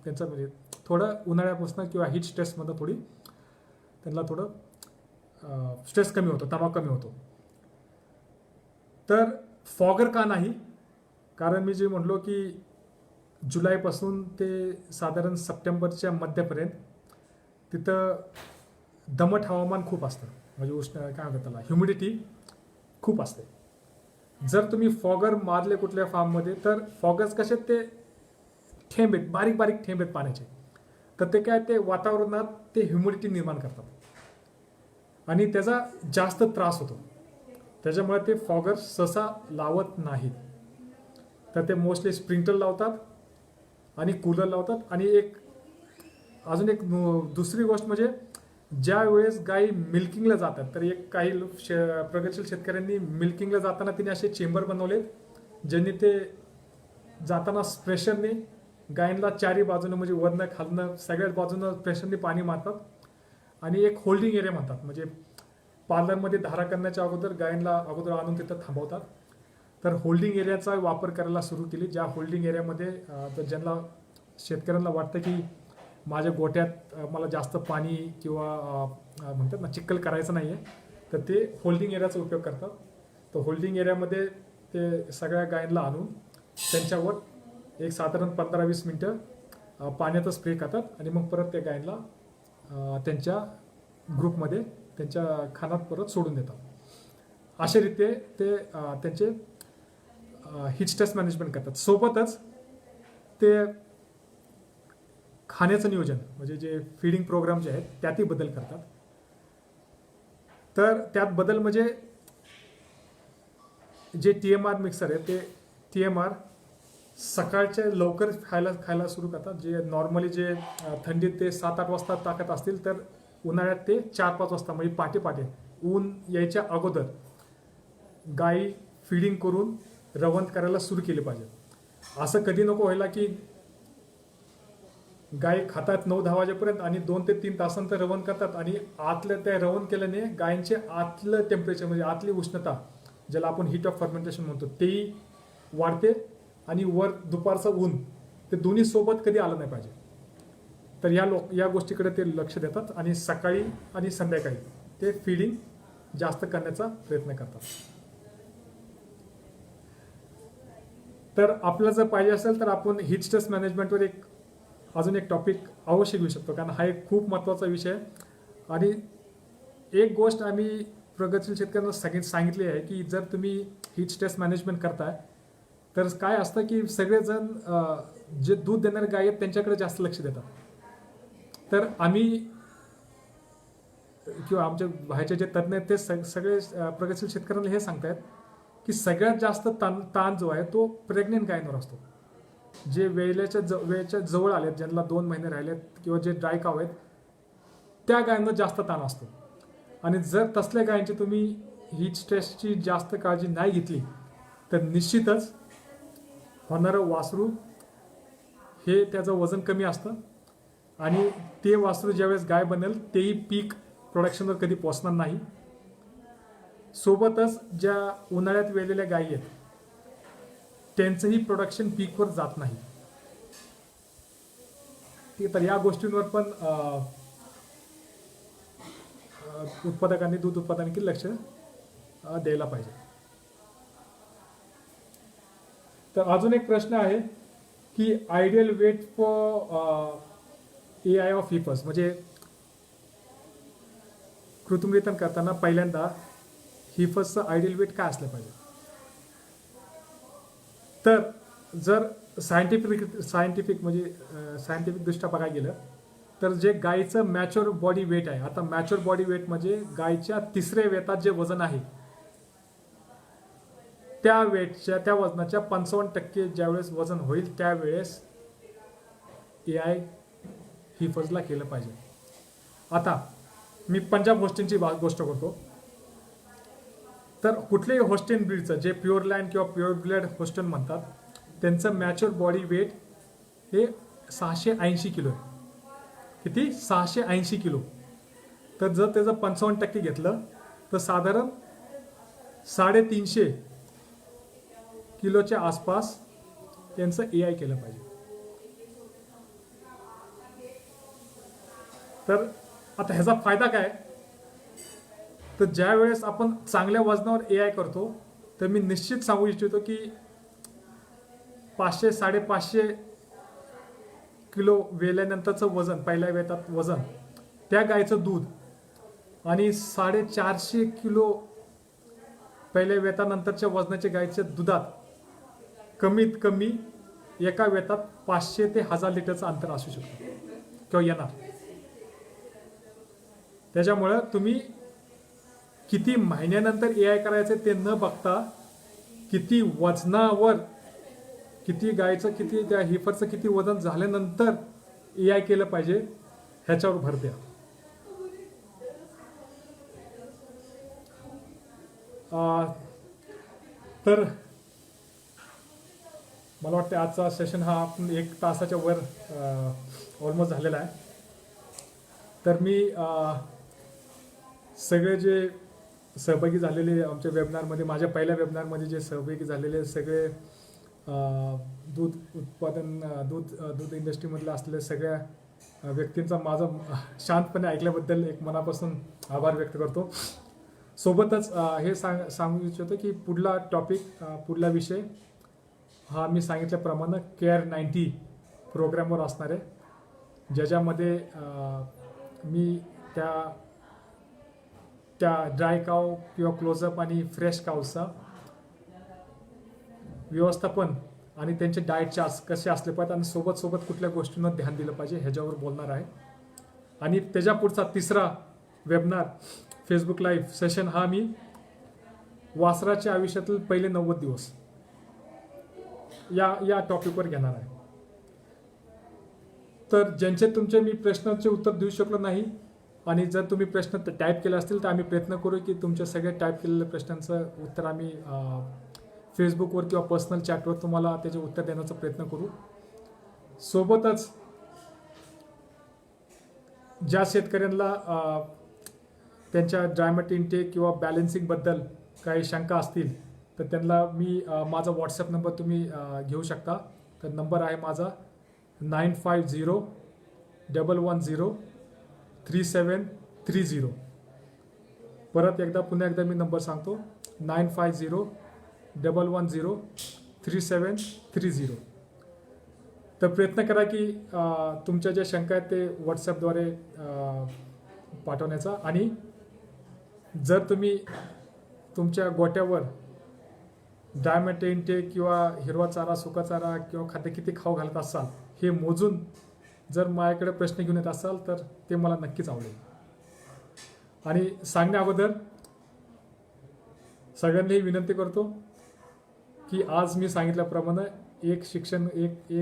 त्यांचं म्हणजे थोडं उन्हाळ्यापासून किंवा हीट स्ट्रेसमध्ये थोडी त्यांना थोडं स्ट्रेस कमी होतो, तणाव कमी होतो. तर फॉगर का नाही, कारण मी जे म्हटलो की जुलैपासून ते साधारण सप्टेंबरच्या मध्यापर्यंत तिथं दमट हवामान खूप असतं, म्हणजे उष्ण काय म्हणतात त्याला, ह्युमिडिटी खूप असते. जर तुम्ही फॉगर मारले कुठल्या फार्ममध्ये, तर फॉगर्स कसे ते थेंब आहेत, बारीक बारीक थेंब आहेत पाण्याचे, तर ते काय ते वातावरणात ते ह्युमिडिटी निर्माण करतात आणि त्याचा जास्त त्रास होतो. त्याच्यामुळे ते फॉगर सहसा लावत नाहीत. तर ते मोस्टली स्प्रिंकलर लावतात आणि कूलर लावतात. आणि अजून एक दुसरी गोष्ट म्हणजे ज्या वेळेस गाई मिल्किंगला जातात, तर काही प्रगतशील शेतकऱ्यांनी मिल्किंगला जाताना तिने असे चेंबर बनवलेत, ज्यांनी ते जाताना प्रेशरने गायींना चारी बाजूनं म्हणजे वरनं खालनं सगळ्याच बाजूनं प्रेशरने पाणी मारतात. आणि एक होल्डिंग एरिया म्हणतात, म्हणजे पार्लरमध्ये धारा करण्याच्या अगोदर गायींना अगोदर आणून तिथं थांबवतात. तर होल्डिंग एरियाचा वापर करायला सुरू केली, ज्या होल्डिंग एरियामध्ये तर ज्यांना शेतकऱ्यांना वाटतं की माझ्या गोठ्यात मला जास्त पाणी किंवा म्हणतात ना चिखल करायचं नाही आहे, तर ते होल्डिंग एरियाचा उपयोग करतात. तर होल्डिंग एरियामध्ये ते सगळ्या गायींना आणून त्यांच्यावर एक साधारण 15-20 मिनटं पाण्याचा स्प्रे करतात आणि मग परत त्या गायींना त्यांच्या ग्रुपमध्ये त्यांच्या खानात परत सोडून देतात. अशा रीते ते त्यांचे हीट स्ट्रेस मॅनेजमेंट करतात. सोबतच ते खाण्याचं नियोजन म्हणजे जे फीडिंग प्रोग्राम जे आहेत त्यातही बदल करतात. तर त्यात बदल म्हणजे जे TMR मिक्सर आहे ते TMR सकाळच्या लवकर खायला सुरू करतात. जे नॉर्मली जे थंडीत ते 7-8 वाजता टाकत असतील तर उन्हाळ्यात ते 4-5 वाजता म्हणजे पहाटे ऊन यायच्या अगोदर गाई फीडिंग करून रवंथ करायला सुरू केली पाहिजे. असं कधी नको व्हायला की गाय खातात 9-10 वाजेपर्यंत आणि 2 ते 3 तासांतर रवण करतात आणि आतल्या त्या रवण केल्याने गायींचे आतलं टेम्परेचर म्हणजे आतली उष्णता ज्याला आपण हीट ऑफ फर्मेंटेशन म्हणतो तेही वाढते आणि वर दुपारचं ऊन ते दोन्ही सोबत कधी आलं नाही पाहिजे. तर या गोष्टीकडे ते लक्ष देतात आणि सकाळी आणि संध्याकाळी ते फीडिंग जास्त करण्याचा प्रयत्न करतात. तर आपल्याला जर पाहिजे असेल तर आपण हीट स्ट्रेस मॅनेजमेंटवर अजून एक टॉपिक अवश्य घेऊ शकतो, कारण हा एक खूप महत्त्वाचा विषय आहे. आणि एक गोष्ट आम्ही प्रगतशील शेतकऱ्यांना सांगितली आहे की जर तुम्ही हीट स्ट्रेस मॅनेजमेंट करताय तर काय असतं की सगळेजण जे दूध देणारे गाय आहेत त्यांच्याकडे जास्त लक्ष देतात. तर आम्ही किंवा आमच्या बाहेरचे जे तज्ज्ञ आहेत ते सगळे प्रगतशील शेतकऱ्यांना हे सांगतायत की सगळ्यात जास्त ताण जो आहे तो प्रेग्नेंट गायींवर असतो. जे वेळेच्या जवळ आलेत, ज्यांना 2 महिने राहिलेत किंवा जे ड्राय काव आहेत त्या गायींना जास्त ताण असतो. आणि जर तसल्या गायींची तुम्ही हीट स्ट्रेसची जास्त काळजी नाही घेतली तर निश्चितच होणारं वासरू हे त्याचं वजन कमी असतं आणि ते वासरू ज्यावेळेस गाय बनेल तेही पीक प्रोडक्शनवर कधी पोहोचणार नाही. सोबतच ज्या उन्हाळ्यात वेलेल्या गायी आहेत त्यांचंही प्रोडक्शन पीकवर जात नाही. तर या गोष्टींवर पण उत्पादकांनी दूध उत्पादकांनी लक्ष द्यायला पाहिजे. तर अजून एक प्रश्न आहे की ideal wait for AI of हिफर्स म्हणजे कृत्रिमरितन करताना पहिल्यांदा हिफर्सचं आयडियल वेट काय असलं पाहिजे. तर जर सायंटिफिक दृष्ट्या बघायला गेलं तर जे गायीचं मॅच्युअर बॉडी वेट आहे, आता मॅच्युअर बॉडी वेट म्हणजे गायीच्या 3ऱ्या वेतात जे वजन आहे त्या वजनाच्या 55% ज्यावेळेस वजन होईल त्यावेळेस AI हिफर्सला केलं पाहिजे. आता मी पंजाब होस्टेनची गोष्ट करतो. तर कुठल्याही होस्टेन ब्रीडचं जे प्युअर लँड किंवा प्युअर ब्लड होस्टेन म्हणतात त्यांचं मॅच्युअर बॉडी वेट हे 680 किलो आहे. किती? 680 किलो. तर जर त्याचं 55% घेतलं तर साधारण 350 किलोच्या आसपास त्यांचं AI केलं पाहिजे. तर आता ह्याचा फायदा काय, तर ज्या वेळेस आपण चांगल्या वजनावर AI करतो तर मी निश्चित सांगू इच्छितो की 500-550 किलो वेल्यानंतरचं वजन, पहिल्या वेतात वजन, त्या गायचं दूध आणि 450 किलो पहिल्या वेतानंतरच्या वजनाच्या गायच्या दुधात कमीत कमी एका वेतात 500 ते 1000 लिटरचं अंतर असू शकतं किंवा येणार. त्याच्यामुळं तुम्ही किती महिन्यानंतर AI करायचं ते न बघता किती वजनावर, किती गायचं, किती त्या हिफरचं किती वजन झाल्यानंतर AI केलं पाहिजे ह्याच्यावर भर द्या. तर मला वाटतं आजचा सेशन हा आपण 1 तासाच्या वर ऑलमोस्ट झालेला आहे. तर मी सगळे जे सहभागी झालेले आमच्या वेबिनारमध्ये, माझ्या पहिल्या वेबिनारमध्ये जे सहभागी झालेले सगळे दूध इंडस्ट्रीमधले असलेल्या सगळ्या व्यक्तींचा माझं शांतपणे ऐकल्याबद्दल एक मनापासून आभार व्यक्त करतो. सोबतच हे सांगू इच्छितो की पुढला टॉपिक, पुढला विषय हा मी सांगितल्याप्रमाणे केअर-90 प्रोग्रामवर असणार आहे, ज्याच्यामध्ये मी त्या ड्राय काव किंवा क्लोजअप आणि फ्रेश कावचा व्यवस्थापन आणि त्यांचे डाएट चार्ट्स कसे असले पाहिजेत आणि सोबत सोबत कुठल्या गोष्टींवर ध्यान दिलं पाहिजे ह्याच्यावर बोलणार आहे. आणि त्याच्या पुढचा तिसरा वेबिनार फेसबुक लाईव्ह सेशन हा मी वासराच्या आयुष्यातील पहिले 90 दिवस या टॉपिकवर घेणार आहे. तर ज्यांचे तुमचे मी प्रश्नांचे उत्तर देऊ शकलो नाही आणि जर तुम्ही प्रश्न टाईप केले असतील तर आम्ही प्रयत्न करू की तुमच्या सगळ्या टाईप केलेल्या प्रश्नांचं उत्तर आम्ही फेसबुकवर किंवा पर्सनल चॅटवर तुम्हाला त्याचे उत्तर देण्याचा प्रयत्न करू. सोबतच ज्या शेतकऱ्यांना त्यांच्या ड्रायमेट इनटेक किंवा बॅलन्सिंगबद्दल काही शंका असतील तर त्यांना मी माझा व्हॉट्सअप नंबर तुम्ही घेऊ शकता. तर नंबर आहे माझा 9501103730. परत पुन्हा एकदा मी नंबर सांगतो 9501103730. तर प्रयत्न करा की तुमच्या ज्या शंका आहेत ते व्हॉट्सॲपद्वारे पाठवण्याचा. आणि जर तुम्ही तुमच्या गोट्यावर ड्रायमेट इनटेक किंवा हिरवा चारा, सुका चारा किंवा खाद्य किती खाऊ घालत असाल हे मोजून जर माझ्याकडे प्रश्न घेऊन येत असाल तर ते मला नक्कीच आवडेल. आणि सांगण्या अगोदर सगळ्यांनी विनंती करतो की आज मी सांगितल्याप्रमाणे एक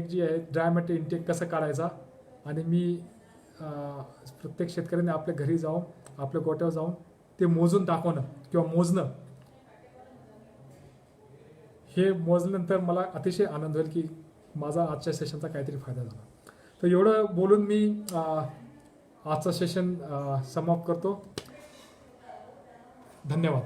जी आहे ड्रायमेट इनटेक कसं काढायचा आणि मी प्रत्येक शेतकऱ्याने आपल्या घरी जाऊन आपल्या गोट्यावर जाऊन ते मोजून दाखवणं किंवा मोजणं. हे मोजल्यानंतर मला अतिशय आनंद होईल की माझा आजच्या सेशनचा काहीतरी फायदा झाला. तर एवढं बोलून मी आजचं सेशन समाप्त करतो. धन्यवाद.